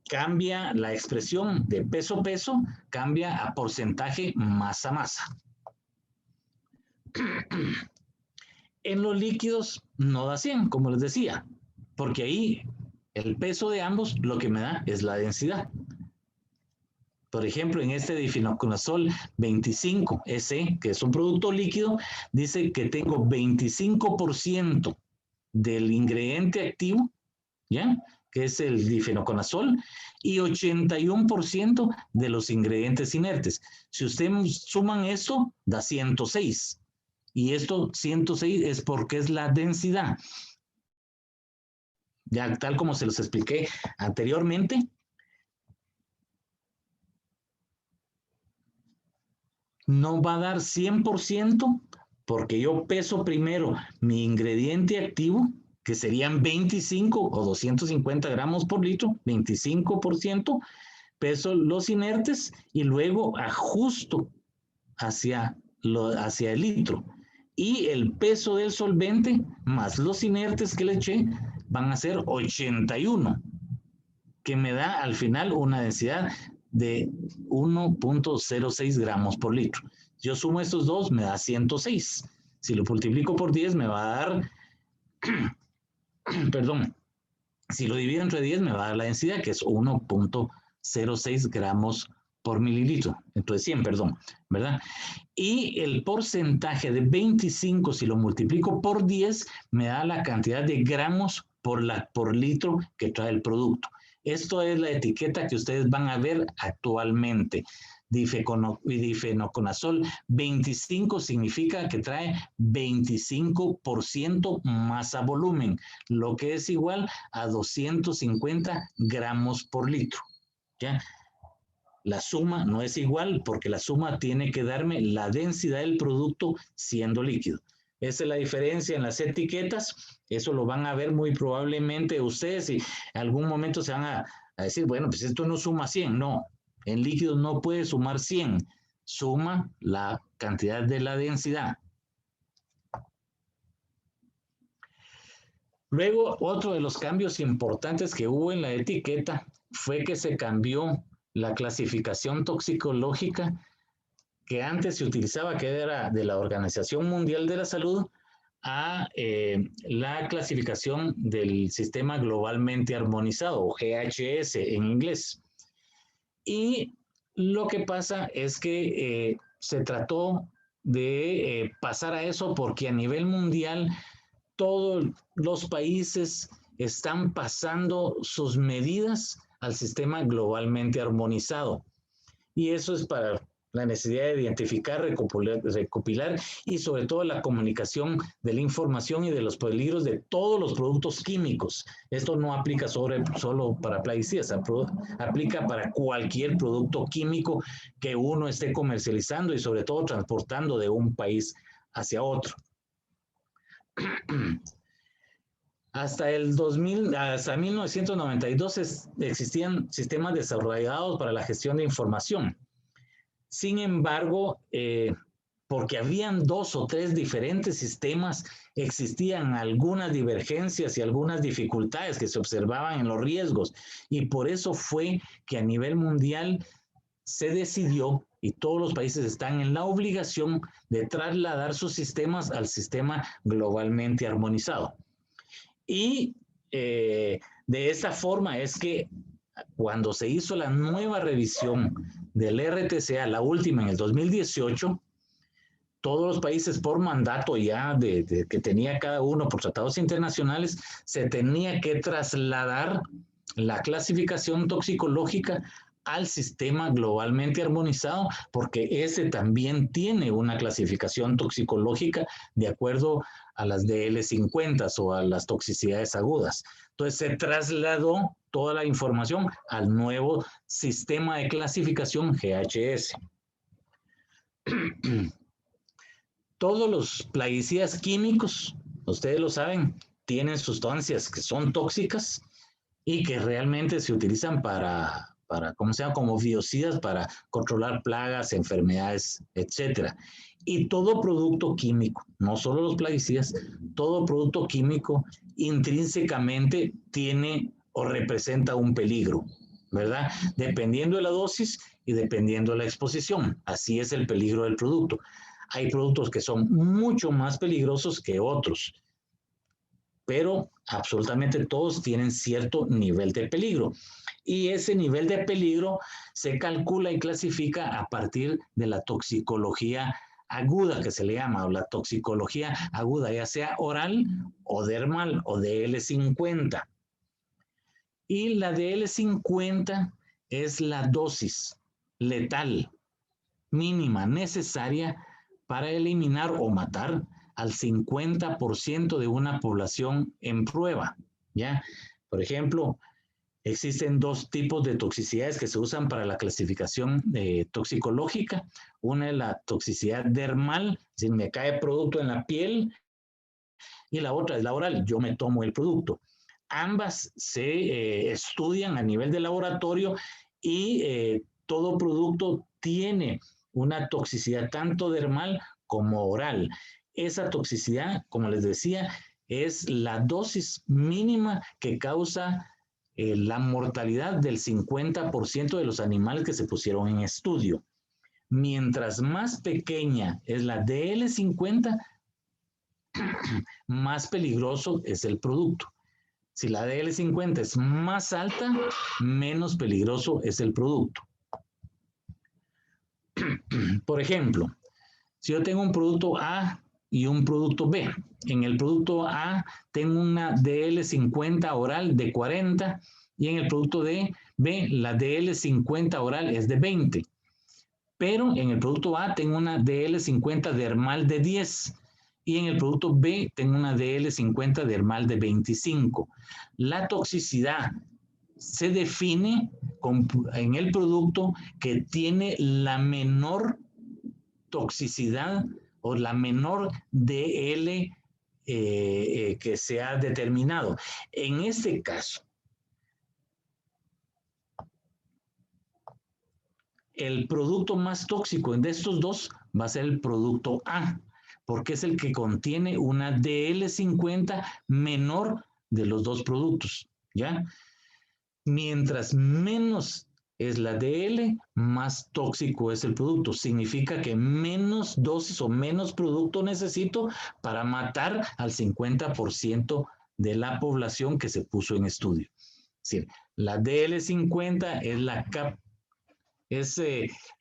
S2: Cambia la expresión de peso, cambia a porcentaje masa. En los líquidos no da 100, como les decía, porque ahí el peso de ambos lo que me da es la densidad. Por ejemplo, en este difenoconazol 25S, que es un producto líquido, dice que tengo 25% del ingrediente activo, ¿ya?, que es el difenoconazol, y 81% de los ingredientes inertes. Si ustedes suman esto, da 106. Y esto 106 es porque es la densidad. Ya tal como se los expliqué anteriormente, no va a dar 100% porque yo peso primero mi ingrediente activo, que serían 25 o 250 gramos por litro, 25%, peso los inertes y luego ajusto hacia el litro. Y el peso del solvente más los inertes que le eché van a ser 81, que me da al final una densidad de 1.06 gramos por litro. Yo sumo estos dos, me da 106. Si lo multiplico por 10, me va a dar, perdón, si lo divido entre 10, me va a dar la densidad, que es 1.06 gramos por mililitro. Entonces 100, perdón, ¿verdad? Y el porcentaje de 25, si lo multiplico por 10, me da la cantidad de gramos por litro que trae el producto. Esto es la etiqueta que ustedes van a ver actualmente. Difenoconazol 25 significa que trae 25% masa volumen, lo que es igual a 250 gramos por litro. ¿Ya? la suma no es igual porque la suma tiene que darme la densidad del producto siendo líquido. Esa es la diferencia en las etiquetas. Eso lo van a ver muy probablemente ustedes y en algún momento se van a decir, bueno, pues esto no suma 100. No, en líquidos no puede sumar 100. Suma la cantidad de la densidad. Luego, otro de los cambios importantes que hubo en la etiqueta fue que se cambió la clasificación toxicológica que antes se utilizaba, que era de la Organización Mundial de la Salud, a la clasificación del Sistema Globalmente Armonizado, o GHS en inglés. Y lo que pasa es que se trató de pasar a eso porque a nivel mundial todos los países están pasando sus medidas al sistema globalmente armonizado. Y eso es para la necesidad de identificar, recopilar y sobre todo la comunicación de la información y de los peligros de todos los productos químicos. Esto no aplica solo para plaguicidas, aplica para cualquier producto químico que uno esté comercializando y sobre todo transportando de un país hacia otro. Hasta 1992 existían sistemas desarrollados para la gestión de información. Sin embargo, porque habían 2 o 3 diferentes sistemas, existían algunas divergencias y algunas dificultades que se observaban en los riesgos. Y por eso fue que a nivel mundial se decidió, y todos los países están en la obligación de trasladar sus sistemas al sistema globalmente armonizado. Y de esta forma es que cuando se hizo la nueva revisión del RTCA, la última en el 2018, todos los países por mandato ya que tenía cada uno por tratados internacionales, se tenía que trasladar la clasificación toxicológica al sistema globalmente armonizado, porque ese también tiene una clasificación toxicológica de acuerdo a las DL50 o a las toxicidades agudas. Entonces se trasladó toda la información al nuevo sistema de clasificación GHS. Todos los plaguicidas químicos, ustedes lo saben, tienen sustancias que son tóxicas y que realmente se utilizan como biocidas para controlar plagas, enfermedades, etc. Y todo producto químico, no solo los plaguicidas, todo producto químico intrínsecamente tiene o representa un peligro, ¿verdad? Dependiendo de la dosis y dependiendo de la exposición. Así es el peligro del producto. Hay productos que son mucho más peligrosos que otros, pero absolutamente todos tienen cierto nivel de peligro. Y ese nivel de peligro se calcula y clasifica a partir de la toxicología aguda, que se le llama, o la toxicología aguda, ya sea oral o dermal o DL50. Y la DL50 es la dosis letal mínima necesaria para eliminar o matar al 50% de una población en prueba, ¿ya? Por ejemplo, existen 2 tipos de toxicidades que se usan para la clasificación toxicológica. Una es la toxicidad dermal, es decir, me cae producto en la piel, y la otra es la oral, yo me tomo el producto. Ambas se estudian a nivel de laboratorio y todo producto tiene una toxicidad tanto dermal como oral. Esa toxicidad, como les decía, es la dosis mínima que causa la mortalidad del 50% de los animales que se pusieron en estudio. Mientras más pequeña es la DL50, más peligroso es el producto. Si la DL50 es más alta, menos peligroso es el producto. Por ejemplo, si yo tengo un producto A y un producto B, en el producto A tengo una DL50 oral de 40 y en el producto B la DL50 oral es de 20. Pero en el producto A tengo una DL50 dermal de 10 y en el producto B tengo una DL50 dermal de 25. La toxicidad se define en el producto que tiene la menor toxicidad o la menor DL que se ha determinado. En este caso, el producto más tóxico de estos dos va a ser el producto A, porque es el que contiene una DL50 menor de los dos productos, ¿ya? Mientras menos es la DL, más tóxico es el producto. Significa que menos dosis o menos producto necesito para matar al 50% de la población que se puso en estudio. Es decir, la DL50 es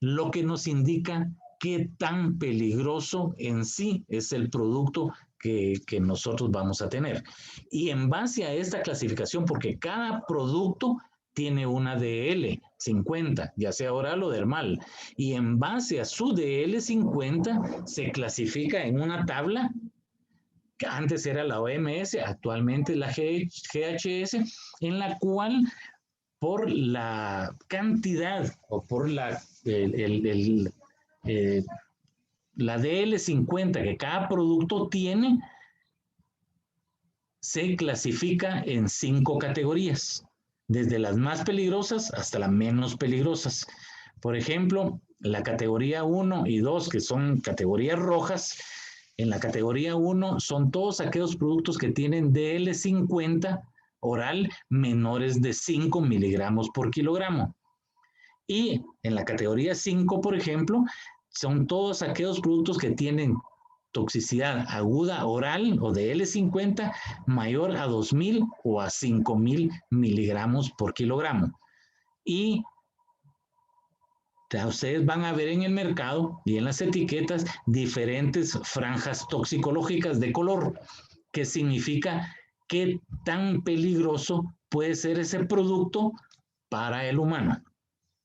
S2: lo que nos indica qué tan peligroso en sí es el producto que nosotros vamos a tener. Y en base a esta clasificación, porque cada producto tiene una DL50, ya sea oral o dermal, y en base a su DL50 se clasifica en una tabla que antes era la OMS, actualmente la GHS, en la cual por la cantidad o por la DL50 que cada producto tiene, se clasifica en 5 categorías, desde las más peligrosas hasta las menos peligrosas. Por ejemplo, la categoría 1 y 2, que son categorías rojas, en la categoría 1 son todos aquellos productos que tienen DL50 oral menores de 5 miligramos por kilogramo. Y en la categoría 5, por ejemplo, son todos aquellos productos que tienen toxicidad aguda oral o de L50 mayor a 2,000 o a 5,000 miligramos por kilogramo. Y ustedes van a ver en el mercado y en las etiquetas diferentes franjas toxicológicas de color, que significa qué tan peligroso puede ser ese producto para el humano.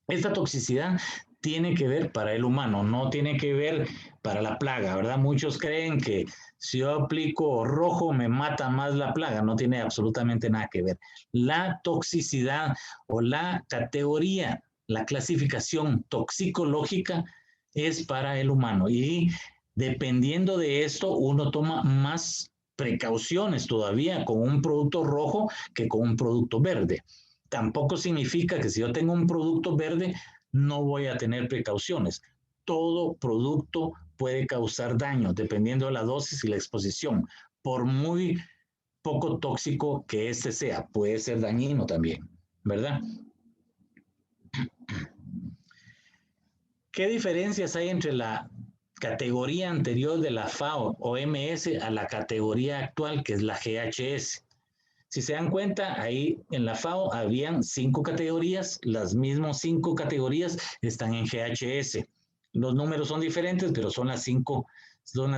S2: Esta toxicidad tiene que ver para el humano, no tiene que ver para la plaga, ¿verdad? Muchos creen que si yo aplico rojo me mata más la plaga, no tiene absolutamente nada que ver. La toxicidad o la categoría, la clasificación toxicológica es para el humano y dependiendo de esto uno toma más precauciones todavía con un producto rojo que con un producto verde. Tampoco significa que si yo tengo un producto verde no voy a tener precauciones. Todo producto puede causar daño dependiendo de la dosis y la exposición. Por muy poco tóxico que este sea, puede ser dañino también, ¿verdad? ¿Qué diferencias hay entre la categoría anterior de la FAO OMS a la categoría actual que es la GHS? Si se dan cuenta, ahí en la FAO habían 5 categorías, las mismas 5 categorías están en GHS. Los números son diferentes, pero son las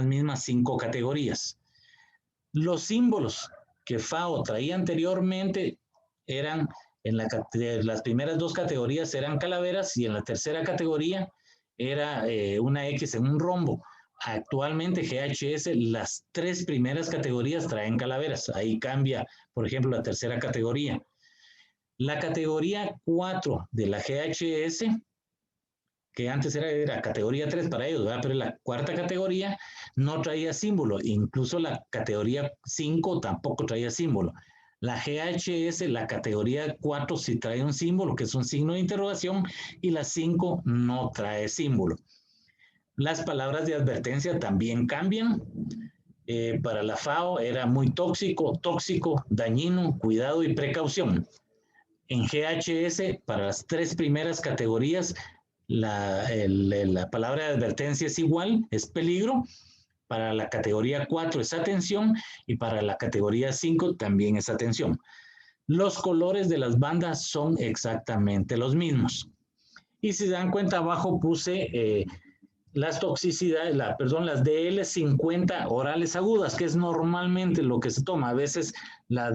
S2: mismas 5 categorías. Los símbolos que FAO traía anteriormente eran, las primeras 2 categorías eran calaveras y en la tercera categoría era una X en un rombo. Actualmente GHS, las 3 primeras categorías traen calaveras. Ahí cambia, por ejemplo, la tercera categoría. La categoría 4 de la GHS, que antes era categoría 3 para ellos, ¿verdad? Pero la cuarta categoría no traía símbolo. Incluso la categoría 5 tampoco traía símbolo. La GHS, la categoría 4 sí trae un símbolo, que es un signo de interrogación, y la 5 no trae símbolo. Las palabras de advertencia también cambian. Para la FAO era muy tóxico, dañino, cuidado y precaución. En GHS, para las 3 primeras categorías, la palabra de advertencia es igual, es peligro. Para la categoría 4 es atención y para la categoría 5 también es atención. Los colores de las bandas son exactamente los mismos. Y si se dan cuenta, abajo puse las toxicidades, las DL50 orales agudas, que es normalmente lo que se toma. A veces la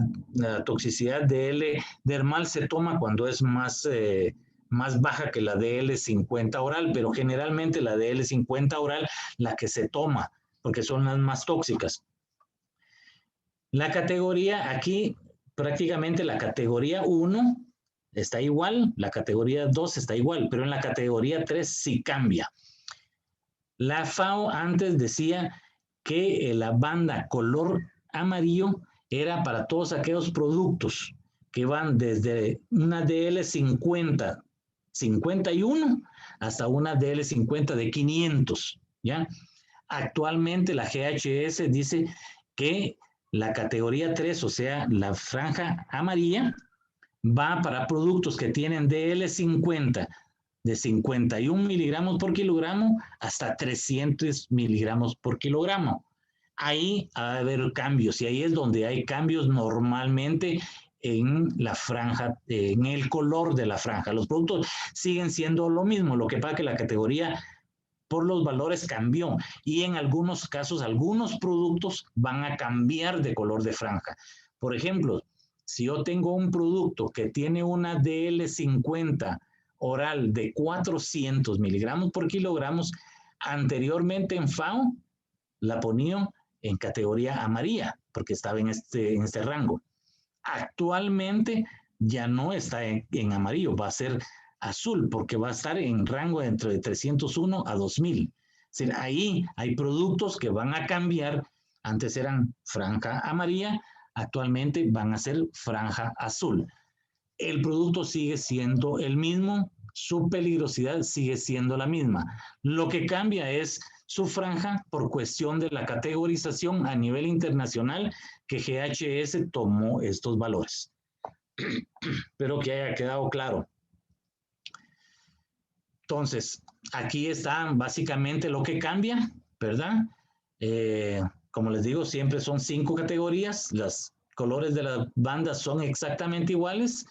S2: toxicidad DL dermal se toma cuando es más baja que la DL50 oral, pero generalmente la DL50 oral la que se toma, porque son las más tóxicas. La categoría aquí, prácticamente la categoría 1 está igual, la categoría 2 está igual, pero en la categoría 3 sí cambia. La FAO antes decía que la banda color amarillo era para todos aquellos productos que van desde una DL50, 51 hasta una DL50 de 500, ¿ya? Actualmente la GHS dice que la categoría 3, o sea, la franja amarilla, va para productos que tienen DL50 de 51 miligramos por kilogramo hasta 300 miligramos por kilogramo. Ahí va a haber cambios y ahí es donde hay cambios normalmente en la franja, en el color de la franja. Los productos siguen siendo lo mismo, lo que pasa que la categoría por los valores cambió y en algunos casos algunos productos van a cambiar de color de franja. Por ejemplo, si yo tengo un producto que tiene una DL50 oral de 400 miligramos por kilogramos, anteriormente en FAO la ponía en categoría amarilla porque estaba en este rango. Actualmente ya no está en amarillo, va a ser azul porque va a estar en rango entre 301 a 2000. Es decir, ahí hay productos que van a cambiar. Antes eran franja amarilla, actualmente van a ser franja azul. El producto sigue siendo el mismo, su peligrosidad sigue siendo la misma. Lo que cambia es su franja por cuestión de la categorización a nivel internacional que GHS tomó estos valores. Espero que haya quedado claro. Entonces, aquí está básicamente lo que cambia, ¿verdad? Como les digo, siempre son 5 categorías. Los colores de las bandas son exactamente iguales.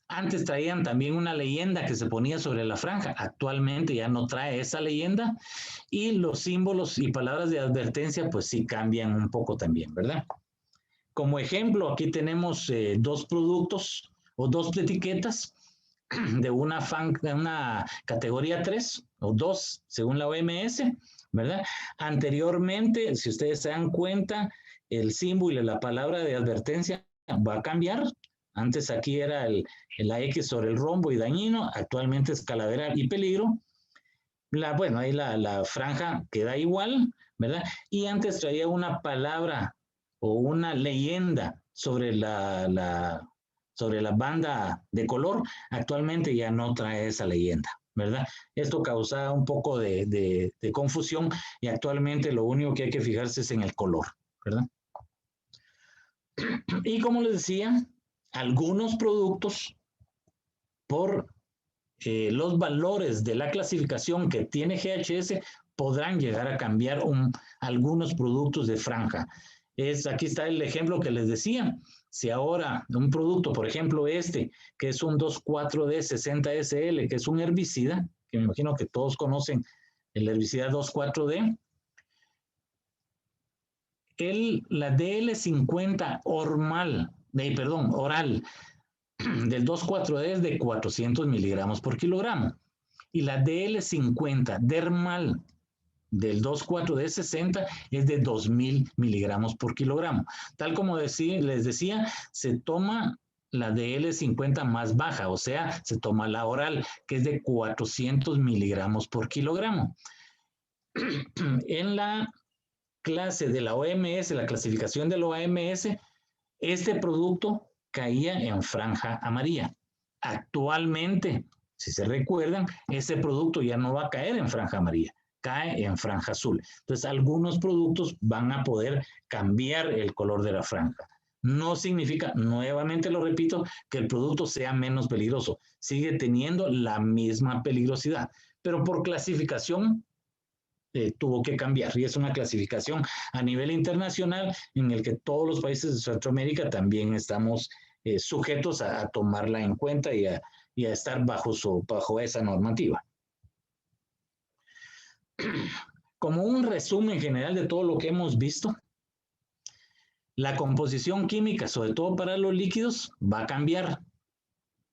S2: Antes traían también una leyenda que se ponía sobre la franja. Actualmente ya no trae esa leyenda. Y los símbolos y palabras de advertencia, pues sí cambian un poco también, ¿verdad? Como ejemplo, aquí tenemos 2 productos o 2 etiquetas de una categoría 3 o 2, según la OMS, ¿verdad? Anteriormente, si ustedes se dan cuenta, el símbolo y la palabra de advertencia va a cambiar. Antes aquí era la X sobre el rombo y dañino, actualmente es calavera y peligro. Bueno, ahí la franja queda igual, ¿verdad? Y antes traía una palabra o una leyenda sobre sobre la banda de color, actualmente ya no trae esa leyenda, ¿verdad? Esto causa un poco de confusión y actualmente lo único que hay que fijarse es en el color, ¿verdad? Y como les decía, algunos productos por los valores de la clasificación que tiene GHS podrán llegar a cambiar algunos productos de franja. Aquí está el ejemplo que les decía. Si ahora un producto, por ejemplo que es un 2,4-D60SL, que es un herbicida, que me imagino que todos conocen el herbicida 2,4-D, la DL50 oral del 2,4-D es de 400 miligramos por kilogramo y la DL50 dermal del 2,4-D60 es de 2000 miligramos por kilogramo. Tal como les decía, se toma la DL50 más baja, o sea, se toma la oral, que es de 400 miligramos por kilogramo. En la clase de la OMS, la clasificación de la OMS, este producto caía en franja amarilla. Actualmente, si se recuerdan, ese producto ya no va a caer en franja amarilla, cae en franja azul. Entonces, algunos productos van a poder cambiar el color de la franja. No significa, nuevamente lo repito, que el producto sea menos peligroso. Sigue teniendo la misma peligrosidad, pero por clasificación tuvo que cambiar. Y es una clasificación a nivel internacional en el que todos los países de Centroamérica también estamos sujetos a tomarla en cuenta y a estar bajo esa normativa. Como un resumen general de todo lo que hemos visto, la composición química, sobre todo para los líquidos, va a cambiar.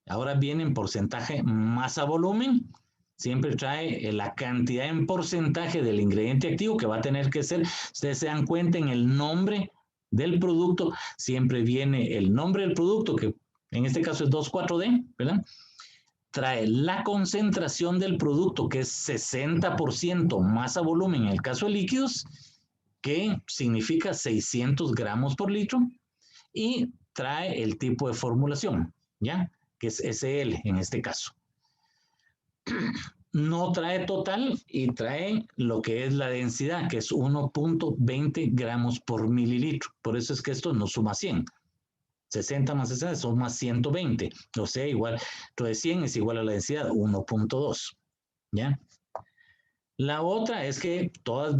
S2: Ahora viene en porcentaje masa-volumen. Siempre trae la cantidad en porcentaje del ingrediente activo que va a tener que ser. Ustedes se dan cuenta en el nombre del producto, siempre viene el nombre del producto, que en este caso es 2,4-D, ¿verdad? Trae la concentración del producto, que es 60% masa volumen en el caso de líquidos, que significa 600 gramos por litro, y trae el tipo de formulación, ¿ya? Que es SL en este caso. No trae total y trae lo que es la densidad, que es 1.20 gramos por mililitro. Por eso es que esto no suma 100. 60 más 60 suma 120. O sea, igual, entonces 100 es igual a la densidad, 1.2. ¿Ya? La otra es que todas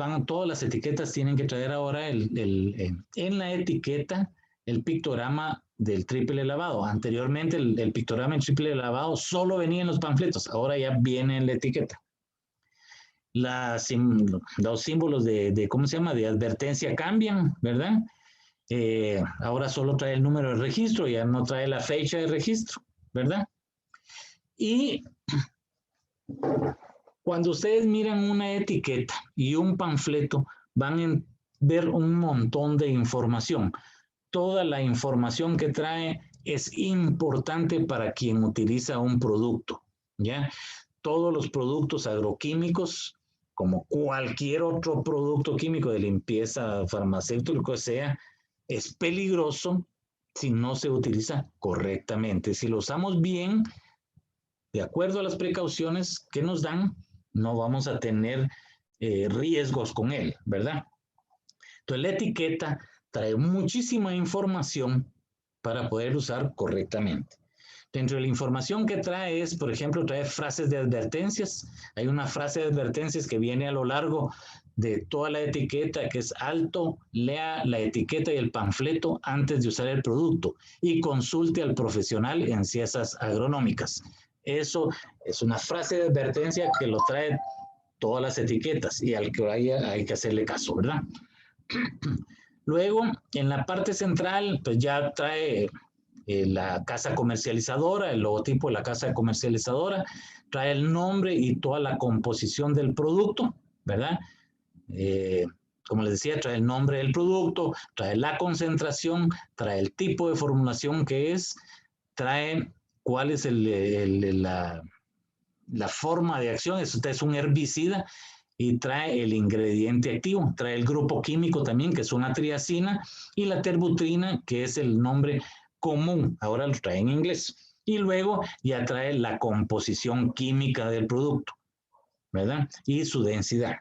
S2: las etiquetas tienen que traer ahora en la etiqueta el pictograma del triple lavado. Anteriormente el pictograma del triple lavado solo venía en los panfletos, ahora ya viene en la etiqueta. Los símbolos ¿cómo se llama? De advertencia cambian, ¿verdad? Ahora solo trae el número de registro, ya no trae la fecha de registro, ¿verdad? Y cuando ustedes miran una etiqueta y un panfleto, van a ver un montón de información. Toda la información que trae es importante para quien utiliza un producto, ¿ya? Todos los productos agroquímicos, como cualquier otro producto químico de limpieza farmacéutico que sea, es peligroso si no se utiliza correctamente. Si lo usamos bien, de acuerdo a las precauciones que nos dan, no vamos a tener riesgos con él, ¿verdad? Entonces la etiqueta trae muchísima información para poder usar correctamente. Dentro de la información que trae es, por ejemplo, trae frases de advertencias. Hay una frase de advertencias que viene a lo largo de toda la etiqueta, que es alto, lea la etiqueta y el panfleto antes de usar el producto y consulte al profesional en ciencias agronómicas. Eso es una frase de advertencia que lo trae todas las etiquetas y al que vaya hay que hacerle caso, ¿verdad? Luego, en la parte central, pues ya trae la casa comercializadora, el logotipo de la casa comercializadora, trae el nombre y toda la composición del producto, ¿verdad? Como les decía, trae el nombre del producto, trae la concentración, trae el tipo de formulación que es, trae cuál es la forma de acción, este es un herbicida, y trae el ingrediente activo, trae el grupo químico también, que es una triacina, y la terbutrina, que es el nombre común, ahora lo trae en inglés. Y luego ya trae la composición química del producto, ¿verdad? Y su densidad.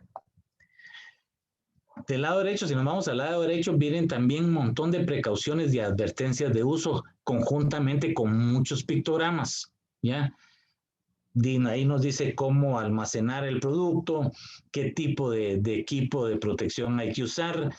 S2: Del lado derecho, si nos vamos al lado derecho, vienen también un montón de precauciones y advertencias de uso conjuntamente con muchos pictogramas, ¿ya? Ahí nos dice cómo almacenar el producto, qué tipo de equipo de protección hay que usar,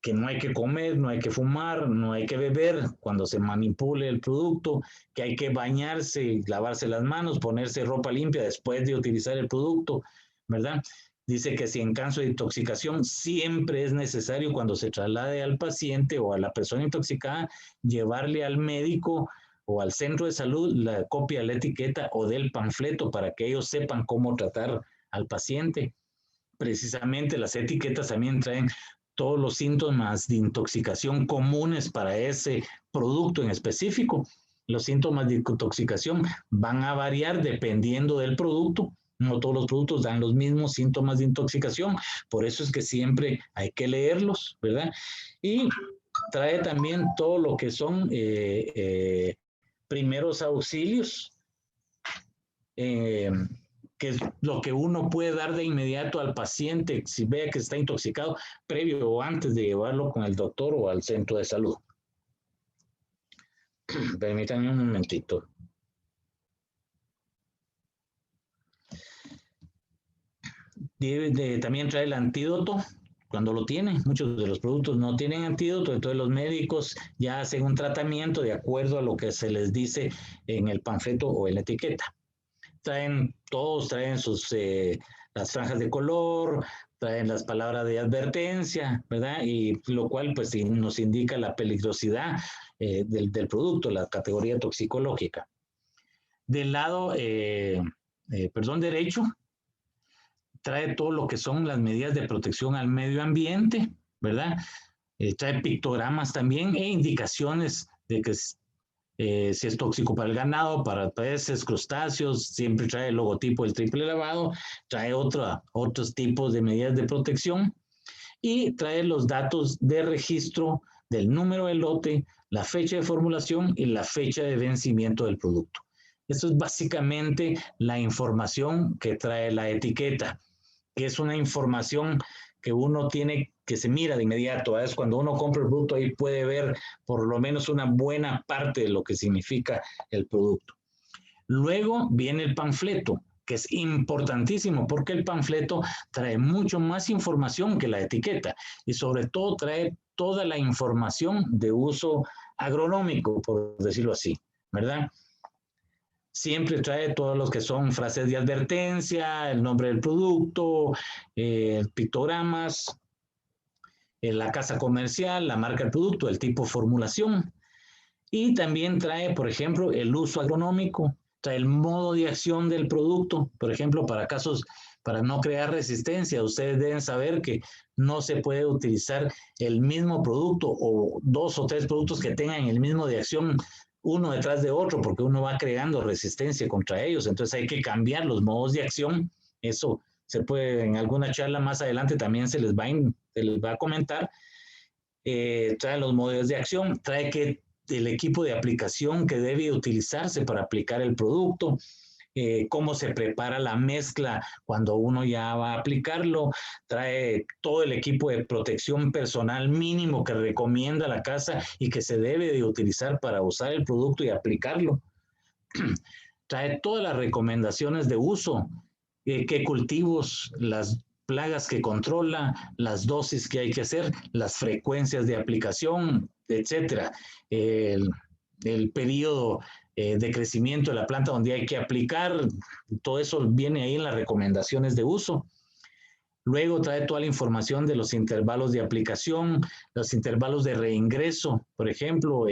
S2: que no hay que comer, no hay que fumar, no hay que beber cuando se manipule el producto, que hay que bañarse, lavarse las manos, ponerse ropa limpia después de utilizar el producto, ¿verdad? Dice que si en caso de intoxicación siempre es necesario cuando se traslade al paciente o a la persona intoxicada llevarle al médico o al centro de salud la copia de la etiqueta o del panfleto para que ellos sepan cómo tratar al paciente. Precisamente las etiquetas también traen todos los síntomas de intoxicación comunes para ese producto en específico. Los síntomas de intoxicación van a variar dependiendo del producto. No todos los productos dan los mismos síntomas de intoxicación, por eso es que siempre hay que leerlos, ¿verdad? Y trae también todo lo que son primeros auxilios, que es lo que uno puede dar de inmediato al paciente si vea que está intoxicado, previo o antes de llevarlo con el doctor o al centro de salud. Permítanme un momentito. También trae el antídoto cuando lo tienen. Muchos de los productos no tienen antídoto, entonces los médicos ya hacen un tratamiento de acuerdo a lo que se les dice en el panfleto o en la etiqueta. Todos traen las franjas de color, traen las palabras de advertencia, ¿verdad? Y lo cual pues nos indica la peligrosidad del producto, la categoría toxicológica. Del lado, derecho, trae todo lo que son las medidas de protección al medio ambiente, ¿verdad? Trae pictogramas también e indicaciones de que si es tóxico para el ganado, para peces, crustáceos, siempre trae el logotipo del triple lavado, trae otros tipos de medidas de protección y trae los datos de registro del número de lote, la fecha de formulación y la fecha de vencimiento del producto. Esto es básicamente la información que trae la etiqueta, que es una información que uno tiene, que se mira de inmediato. Es cuando uno compra el producto, ahí puede ver por lo menos una buena parte de lo que significa el producto. Luego viene el panfleto, que es importantísimo porque el panfleto trae mucho más información que la etiqueta y sobre todo trae toda la información de uso agronómico, por decirlo así, ¿verdad? Siempre trae todos los que son frases de advertencia, el nombre del producto, pictogramas, la casa comercial, la marca del producto, el tipo de formulación. Y también trae, por ejemplo, el uso agronómico, trae el modo de acción del producto, por ejemplo, para casos, para no crear resistencia. Ustedes deben saber que no se puede utilizar el mismo producto o 2 o 3 productos que tengan el mismo de acción uno detrás de otro, porque uno va creando resistencia contra ellos. Entonces hay que cambiar los modos de acción. Eso se puede, en alguna charla más adelante también se les va a comentar. Trae los modos de acción, trae que el equipo de aplicación que debe utilizarse para aplicar el producto, cómo se prepara la mezcla cuando uno ya va a aplicarlo, trae todo el equipo de protección personal mínimo que recomienda la casa y que se debe de utilizar para usar el producto y aplicarlo. Trae todas las recomendaciones de uso, qué cultivos, las plagas que controla, las dosis que hay que hacer, las frecuencias de aplicación, etcétera. El periodo de crecimiento de la planta donde hay que aplicar, todo eso viene ahí en las recomendaciones de uso. Luego trae toda la información de los intervalos de aplicación, los intervalos de reingreso, por ejemplo,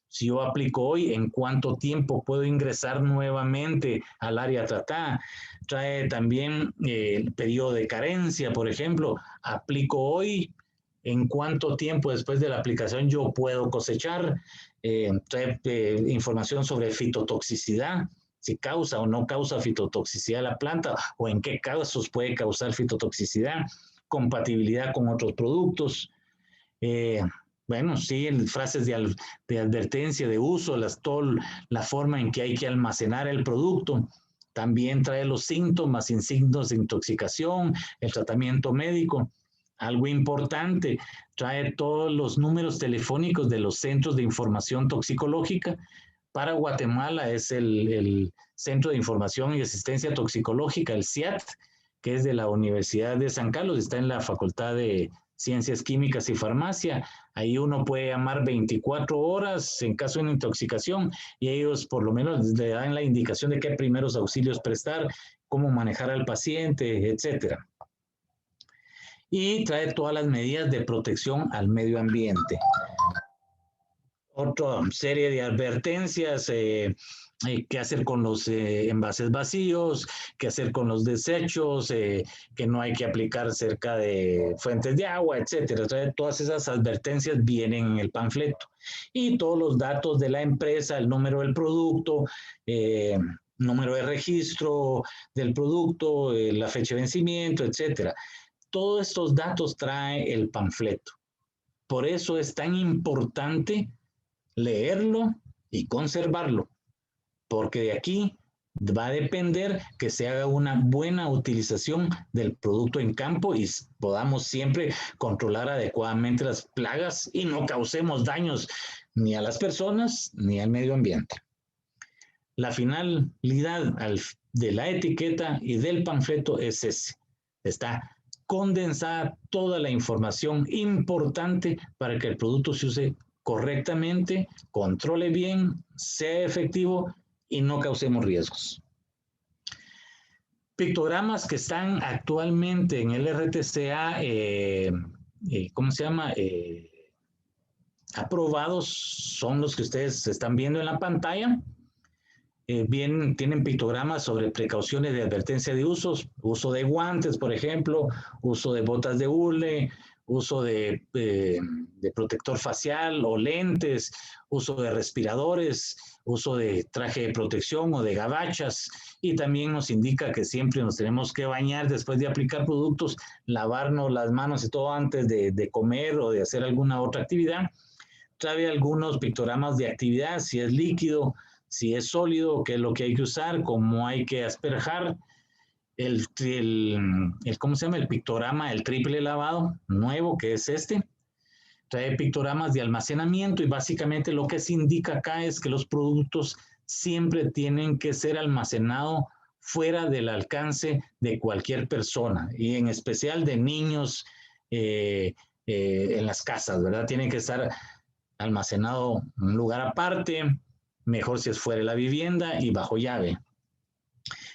S2: si yo aplico hoy, ¿en cuánto tiempo puedo ingresar nuevamente al área tratada? Trae también el periodo de carencia, por ejemplo, aplico hoy, ¿en cuánto tiempo después de la aplicación yo puedo cosechar? Trae información sobre fitotoxicidad, si causa o no causa fitotoxicidad la planta o en qué casos puede causar fitotoxicidad, compatibilidad con otros productos. Bueno, sí, frases de advertencia, de uso, la forma en que hay que almacenar el producto. También trae los síntomas y signos de intoxicación, el tratamiento médico. Algo importante, trae todos los números telefónicos de los centros de información toxicológica. Para Guatemala es el Centro de Información y Asistencia Toxicológica, el CIAT, que es de la Universidad de San Carlos, está en la Facultad de Ciencias Químicas y Farmacia. Ahí uno puede llamar 24 horas en caso de una intoxicación y ellos por lo menos le dan la indicación de qué primeros auxilios prestar, cómo manejar al paciente, etcétera. Y trae todas las medidas de protección al medio ambiente. Otra serie de advertencias, qué hacer con los envases vacíos, qué hacer con los desechos, que no hay que aplicar cerca de fuentes de agua, etcétera. Entonces, todas esas advertencias vienen en el panfleto. Y todos los datos de la empresa, el número del producto, número de registro del producto, la fecha de vencimiento, etcétera. Todos estos datos trae el panfleto. Por eso es tan importante leerlo y conservarlo, porque de aquí va a depender que se haga una buena utilización del producto en campo y podamos siempre controlar adecuadamente las plagas y no causemos daños ni a las personas ni al medio ambiente. La finalidad de la etiqueta y del panfleto es ese. Está condensada toda la información importante para que el producto se use correctamente, controle bien, sea efectivo y no causemos riesgos. Pictogramas que están actualmente en el RTCA, ¿cómo se llama? Aprobados son los que ustedes están viendo en la pantalla. Tienen pictogramas sobre precauciones de advertencia de usos, uso de guantes, por ejemplo, uso de botas de hule, uso de protector facial o lentes, uso de respiradores, uso de traje de protección o de gabachas, y también nos indica que siempre nos tenemos que bañar después de aplicar productos, lavarnos las manos y todo antes de comer o de hacer alguna otra actividad. Trae algunos pictogramas de actividad, si es líquido, si es sólido, qué es lo que hay que usar, cómo hay que asperjar, ¿cómo se llama? El pictograma, el triple lavado nuevo, que es este. Trae pictogramas de almacenamiento y básicamente lo que se indica acá es que los productos siempre tienen que ser almacenados fuera del alcance de cualquier persona y en especial de niños en las casas, ¿verdad? Tienen que estar almacenado en un lugar aparte, mejor si es fuera de la vivienda y bajo llave.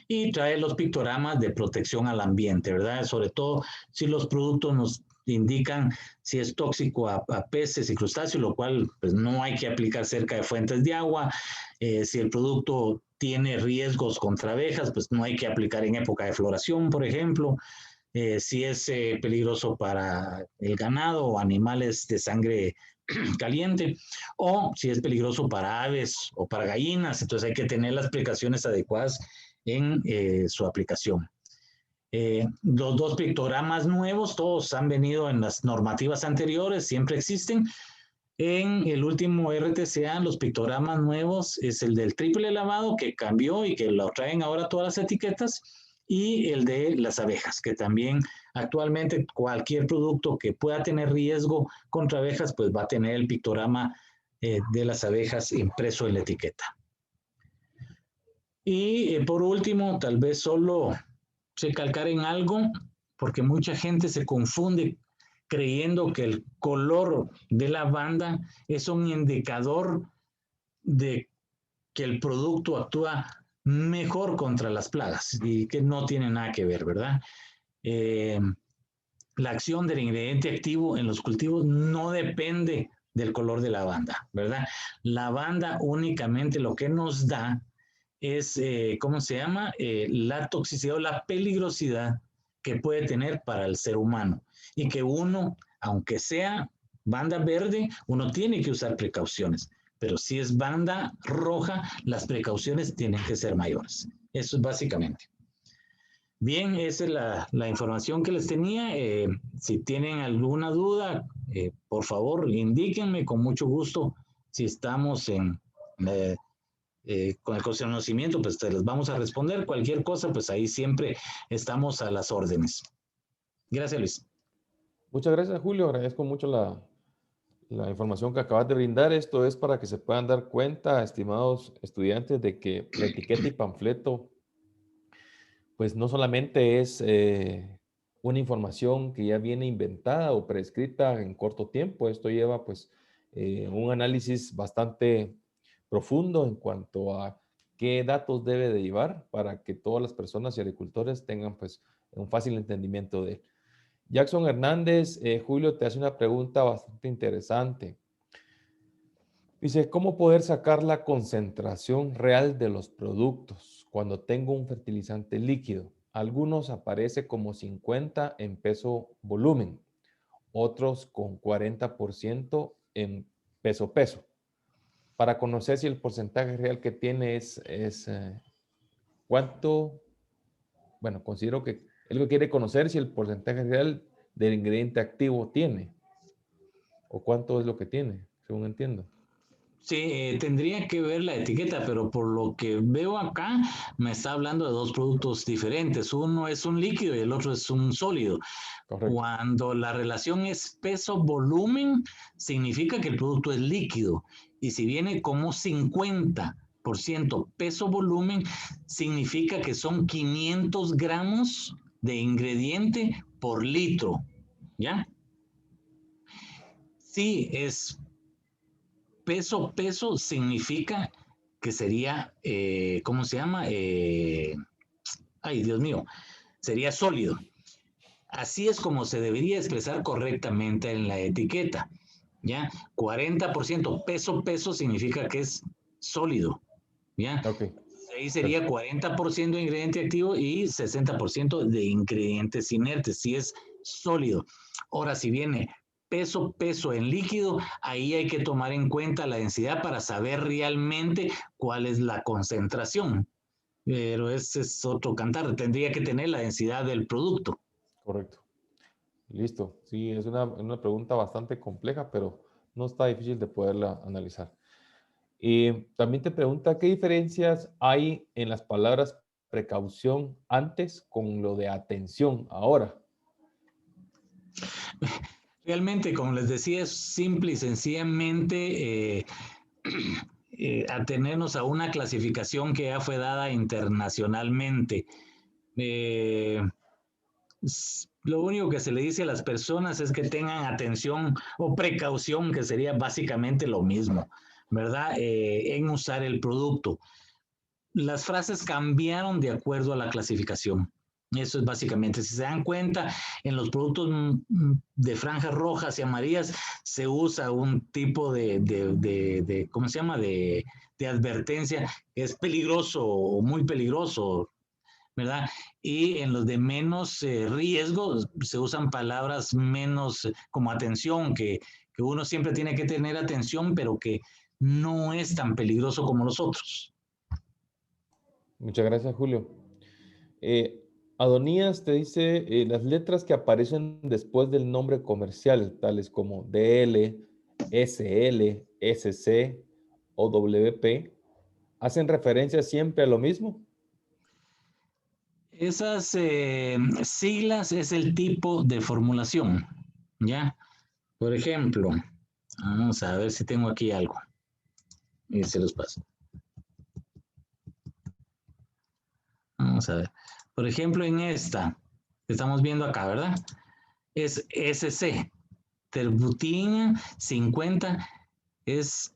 S2: Y trae los pictogramas de protección al ambiente, ¿verdad? Sobre todo si los productos nos indican si es tóxico a peces y crustáceos, lo cual pues no hay que aplicar cerca de fuentes de agua. Si el producto tiene riesgos contra abejas, pues no hay que aplicar en época de floración, por ejemplo. Si es peligroso para el ganado o animales de sangre caliente, o si es peligroso para aves o para gallinas, entonces hay que tener las precauciones adecuadas en su aplicación. Los dos pictogramas nuevos, todos han venido en las normativas anteriores, siempre existen. En el último RTCA, los pictogramas nuevos es el del triple lavado, que cambió y que lo traen ahora todas las etiquetas, y el de las abejas, que también actualmente cualquier producto que pueda tener riesgo contra abejas, pues va a tener el pictograma de las abejas impreso en la etiqueta. Y por último, tal vez solo recalcar en algo, porque mucha gente se confunde creyendo que el color de lavanda es un indicador de que el producto actúa mejor contra las plagas y que no tiene nada que ver, ¿verdad? La acción del ingrediente activo en los cultivos no depende del color de lavanda, ¿verdad? Lavanda únicamente lo que nos da es, ¿cómo se llama? La toxicidad o la peligrosidad que puede tener para el ser humano y que uno, aunque sea banda verde, uno tiene que usar precauciones, pero si es banda roja, las precauciones tienen que ser mayores. Eso es básicamente. Bien, esa es la información que les tenía. Si tienen alguna duda, por favor, indíquenme con mucho gusto. Si estamos con el conocimiento, pues te les vamos a responder. Cualquier cosa, pues ahí siempre estamos a las órdenes. Gracias, Luis.
S1: Muchas gracias, Julio. Agradezco mucho la información que acabas de brindar. Esto es para que se puedan dar cuenta, estimados estudiantes, de que la etiqueta y panfleto, pues no solamente es una información que ya viene inventada o prescrita en corto tiempo. Esto lleva pues un análisis bastante profundo en cuanto a qué datos debe de llevar para que todas las personas y agricultores tengan pues un fácil entendimiento de él. Jackson Hernández, Julio te hace una pregunta bastante interesante. Dice, ¿cómo poder sacar la concentración real de los productos cuando tengo un fertilizante líquido? Algunos aparece como 50 en peso volumen, otros con 40% en peso. Para conocer si el porcentaje real que tiene es cuánto, bueno, considero que él quiere conocer si el porcentaje real del ingrediente activo tiene o cuánto es lo que tiene, según entiendo.
S2: Sí, tendría que ver la etiqueta, pero por lo que veo acá, me está hablando de dos productos diferentes. Uno es un líquido y el otro es un sólido.
S1: Correcto.
S2: Cuando la relación es peso-volumen, significa que el producto es líquido. Y si viene como 50% peso-volumen, significa que son 500 gramos de ingrediente por litro. ¿Ya? Sí, es peso significa que sería, ¿cómo se llama? Ay, Dios mío, sería sólido. Así es como se debería expresar correctamente en la etiqueta. ¿Ya? 40% peso significa que es sólido. ¿Ya?
S1: Okay.
S2: Ahí sería 40% de ingrediente activo y 60% de ingredientes inertes, si es sólido. Ahora, si viene peso en líquido, ahí hay que tomar en cuenta la densidad para saber realmente cuál es la concentración. Pero ese es otro cantar, tendría que tener la densidad del producto.
S1: Correcto. Listo. Sí, es una pregunta bastante compleja, pero no está difícil de poderla analizar. Y también te pregunta, ¿qué diferencias hay en las palabras precaución antes con lo de atención ahora?
S2: Realmente, como les decía, es simple y sencillamente atenernos a una clasificación que ya fue dada internacionalmente. Lo único que se le dice a las personas es que tengan atención o precaución, que sería básicamente lo mismo, ¿verdad? En usar el producto. Las frases cambiaron de acuerdo a la clasificación. Eso es básicamente, si se dan cuenta, en los productos de franjas rojas y amarillas se usa un tipo de ¿cómo se llama? De advertencia, que es peligroso o muy peligroso, ¿verdad? Y en los de menos riesgo se usan palabras menos como atención, que uno siempre tiene que tener atención, pero que no es tan peligroso como los otros.
S1: Muchas gracias, Julio. Eh, Adonías te dice las letras que aparecen después del nombre comercial, tales como DL, SL, SC o WP, ¿hacen referencia siempre a lo mismo?
S2: Esas siglas es el tipo de formulación, ¿ya? Por ejemplo, vamos a ver si tengo aquí algo y se los paso. Vamos a ver. Por ejemplo, en esta que estamos viendo acá, ¿verdad? Es SC, terbutina 50, es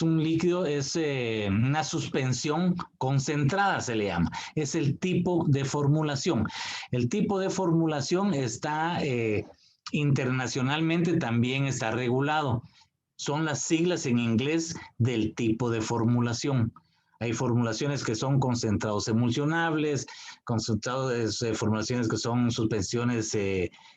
S2: un líquido, es una suspensión concentrada, se le llama. Es el tipo de formulación. El tipo de formulación está internacionalmente también está regulado. Son las siglas en inglés del tipo de formulación. Hay formulaciones que son concentrados emulsionables, formulaciones que son suspensiones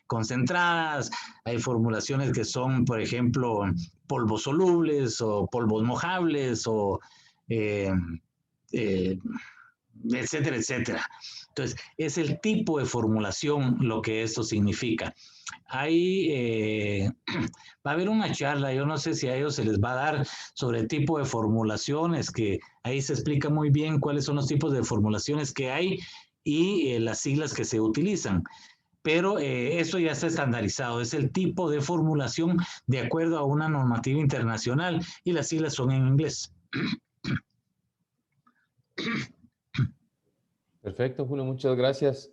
S2: concentradas, hay formulaciones que son, por ejemplo, polvos solubles o polvos mojables o eh, eh, etcétera, etcétera. Entonces, es el tipo de formulación lo que esto significa. Ahí va a haber una charla, yo no sé si a ellos se les va a dar sobre el tipo de formulaciones, que ahí se explica muy bien cuáles son los tipos de formulaciones que hay y las siglas que se utilizan. Pero eso ya está estandarizado, es el tipo de formulación de acuerdo a una normativa internacional y las siglas son en inglés.
S1: Perfecto, Julio, muchas gracias.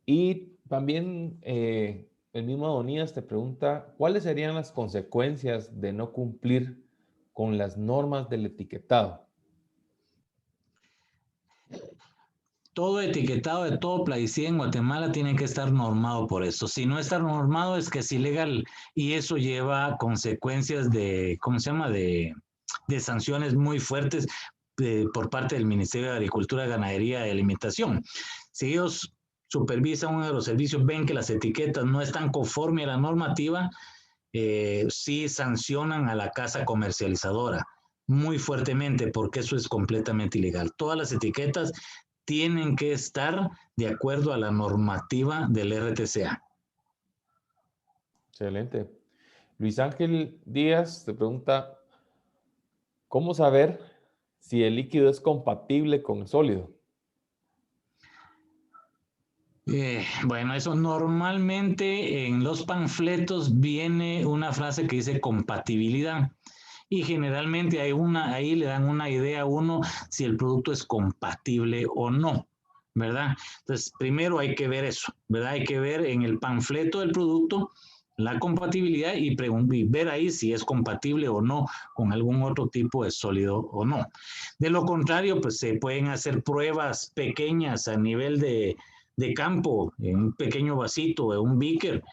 S1: Y también el mismo Adonías te pregunta, ¿cuáles serían las consecuencias de no cumplir con las normas del etiquetado?
S2: Todo etiquetado de todo plaguicida en Guatemala tiene que estar normado por eso. Si no está normado es que es ilegal y eso lleva consecuencias de, ¿cómo se llama? De sanciones muy fuertes por parte del Ministerio de Agricultura, Ganadería y Alimentación. Si ellos supervisan uno de los servicios, ven que las etiquetas no están conforme a la normativa, sí sancionan a la casa comercializadora muy fuertemente porque eso es completamente ilegal. Todas las etiquetas tienen que estar de acuerdo a la normativa del RTCA.
S1: Excelente. Luis Ángel Díaz te pregunta, ¿cómo saber si el líquido es compatible con el sólido?
S2: Bueno, eso normalmente en los panfletos viene una frase que dice compatibilidad y generalmente ahí le dan una idea a uno si el producto es compatible o no, ¿verdad? Entonces, primero hay que ver eso, ¿verdad? Hay que ver en el panfleto del producto la compatibilidad y ver ahí si es compatible o no con algún otro tipo de sólido o no. De lo contrario, pues se pueden hacer pruebas pequeñas a nivel de campo, en un pequeño vasito, en un beaker,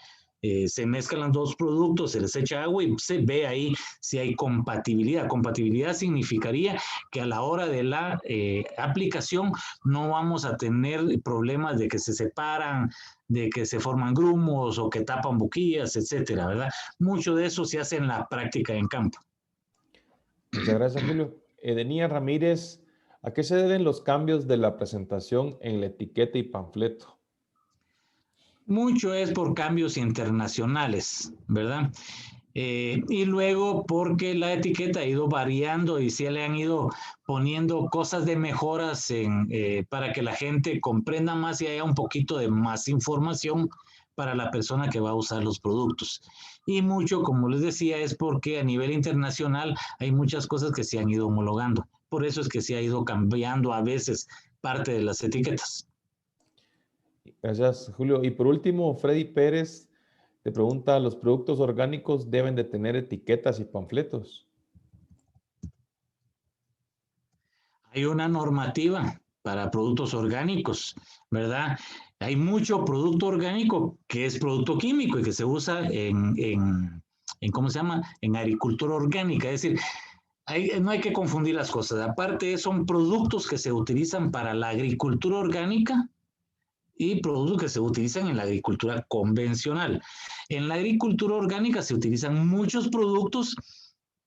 S2: se mezclan los dos productos, se les echa agua y se ve ahí si hay compatibilidad. Compatibilidad significaría que a la hora de la aplicación no vamos a tener problemas de que se separan, de que se forman grumos o que tapan boquillas, etcétera, ¿verdad? Mucho de eso se hace en la práctica en campo.
S1: Muchas gracias, Julio. Edenía Ramírez, ¿a qué se deben los cambios de la presentación en la etiqueta y panfleto?
S2: Mucho es por cambios internacionales, ¿verdad? Y luego porque la etiqueta ha ido variando y se le han ido poniendo cosas de mejoras para que la gente comprenda más y haya un poquito de más información para la persona que va a usar los productos. Y mucho, como les decía, es porque a nivel internacional hay muchas cosas que se han ido homologando. Por eso es que se ha ido cambiando a veces parte de las etiquetas.
S1: Gracias, Julio. Y por último, Freddy Pérez te pregunta, ¿los productos orgánicos deben de tener etiquetas y panfletos?
S2: Hay una normativa para productos orgánicos, ¿verdad? Hay mucho producto orgánico que es producto químico y que se usa ¿cómo se llama? En agricultura orgánica. Es decir, no hay que confundir las cosas. Aparte, son productos que se utilizan para la agricultura orgánica y productos que se utilizan en la agricultura convencional. En la agricultura orgánica se utilizan muchos productos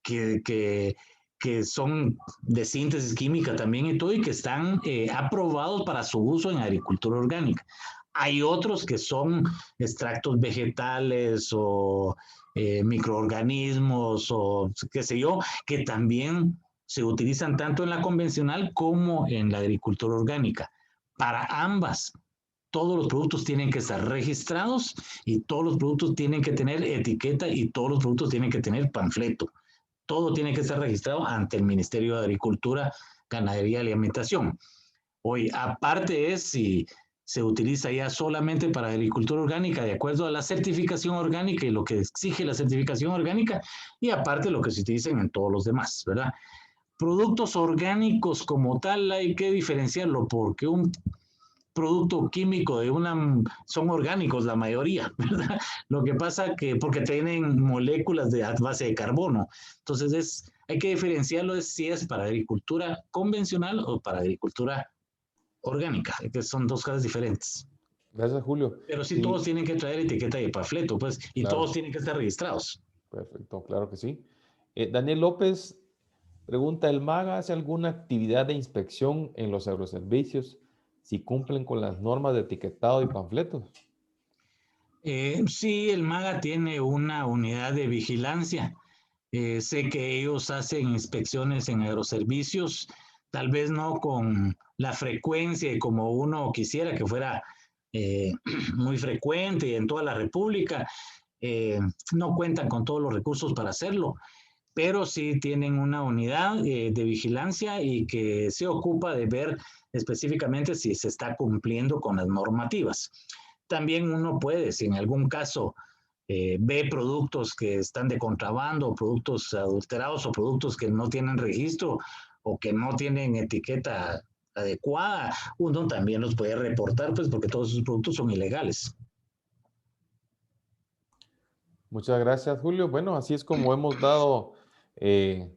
S2: que, que, que son de síntesis química también y todo, y que están aprobados para su uso en agricultura orgánica. Hay otros que son extractos vegetales o microorganismos o qué sé yo, que también se utilizan tanto en la convencional como en la agricultura orgánica. Para ambas, todos los productos tienen que estar registrados y todos los productos tienen que tener etiqueta y todos los productos tienen que tener panfleto. Todo tiene que estar registrado ante el Ministerio de Agricultura, Ganadería y Alimentación. Hoy, aparte es si se utiliza ya solamente para agricultura orgánica, de acuerdo a la certificación orgánica y lo que exige la certificación orgánica, y aparte lo que se utiliza en todos los demás, ¿verdad? Productos orgánicos como tal hay que diferenciarlo porque un producto químico de son orgánicos la mayoría, ¿verdad? Lo que pasa que porque tienen moléculas de base de carbono. Entonces hay que diferenciarlo si es para agricultura convencional o para agricultura orgánica, que son dos cosas diferentes.
S1: Gracias, Julio.
S2: Pero sí, todos
S1: Y
S2: tienen que traer etiqueta de panfleto, pues, y todos
S1: claro,
S2: tienen que estar registrados.
S1: perfecto, claro que sí. Daniel López pregunta, ¿el MAGA hace alguna actividad de inspección en los agroservicios si cumplen con las normas de etiquetado y panfletos?
S2: Sí, el MAGA tiene una unidad de vigilancia. Sé que ellos hacen inspecciones en agroservicios, tal vez no con la frecuencia como uno quisiera que fuera muy frecuente en toda la República. No cuentan con todos los recursos para hacerlo, pero sí tienen una unidad de vigilancia y que se ocupa de ver específicamente si se está cumpliendo con las normativas. También uno puede, si en algún caso ve productos que están de contrabando, productos adulterados o productos que no tienen registro o que no tienen etiqueta adecuada, uno también los puede reportar, pues porque todos esos productos son ilegales.
S1: Muchas gracias, Julio. Bueno, así es como hemos dado eh,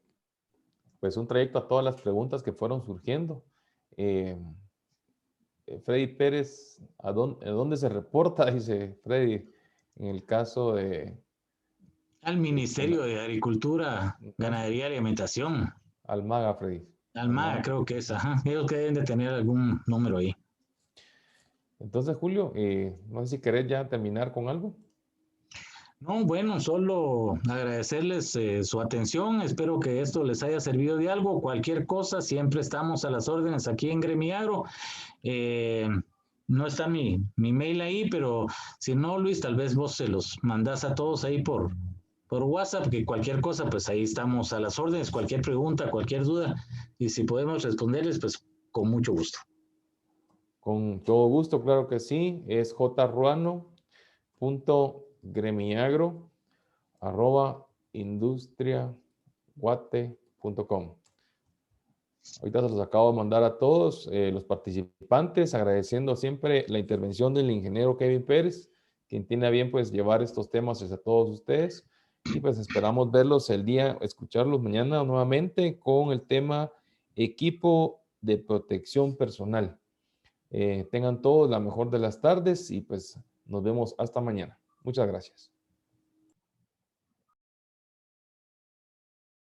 S1: pues un trayecto a todas las preguntas que fueron surgiendo. Eh, Freddy Pérez, a dónde se reporta? Dice Freddy, en el caso
S2: Al Ministerio de Agricultura,
S1: Ujú.
S2: Ganadería y Alimentación.
S1: Almaga, Freddy.
S2: Almada,
S1: Almaga.
S2: creo que es, ajá. Ellos que deben de tener algún número ahí.
S1: Entonces, Julio, no sé si querés ya terminar con algo.
S2: No, bueno, solo agradecerles su atención. Espero que esto les haya servido de algo. Cualquier cosa, siempre estamos a las órdenes aquí en Gremiagro. Eh, no está mi mail ahí, pero si no, Luis, tal vez vos se los mandás a todos ahí por WhatsApp, que cualquier cosa, pues ahí estamos a las órdenes. Cualquier pregunta, cualquier duda. Y si podemos responderles, pues con mucho gusto.
S1: Con todo gusto, claro que sí. Es jruano.gremiagro@industriaguate.com. Ahorita se los acabo de mandar a todos los participantes, agradeciendo siempre la intervención del ingeniero Kevin Pérez, quien tiene a bien pues llevar estos temas hacia todos ustedes. Y pues esperamos verlos escucharlos mañana nuevamente con el tema equipo de protección personal. Tengan todos la mejor de las tardes y pues nos vemos hasta mañana. Muchas gracias.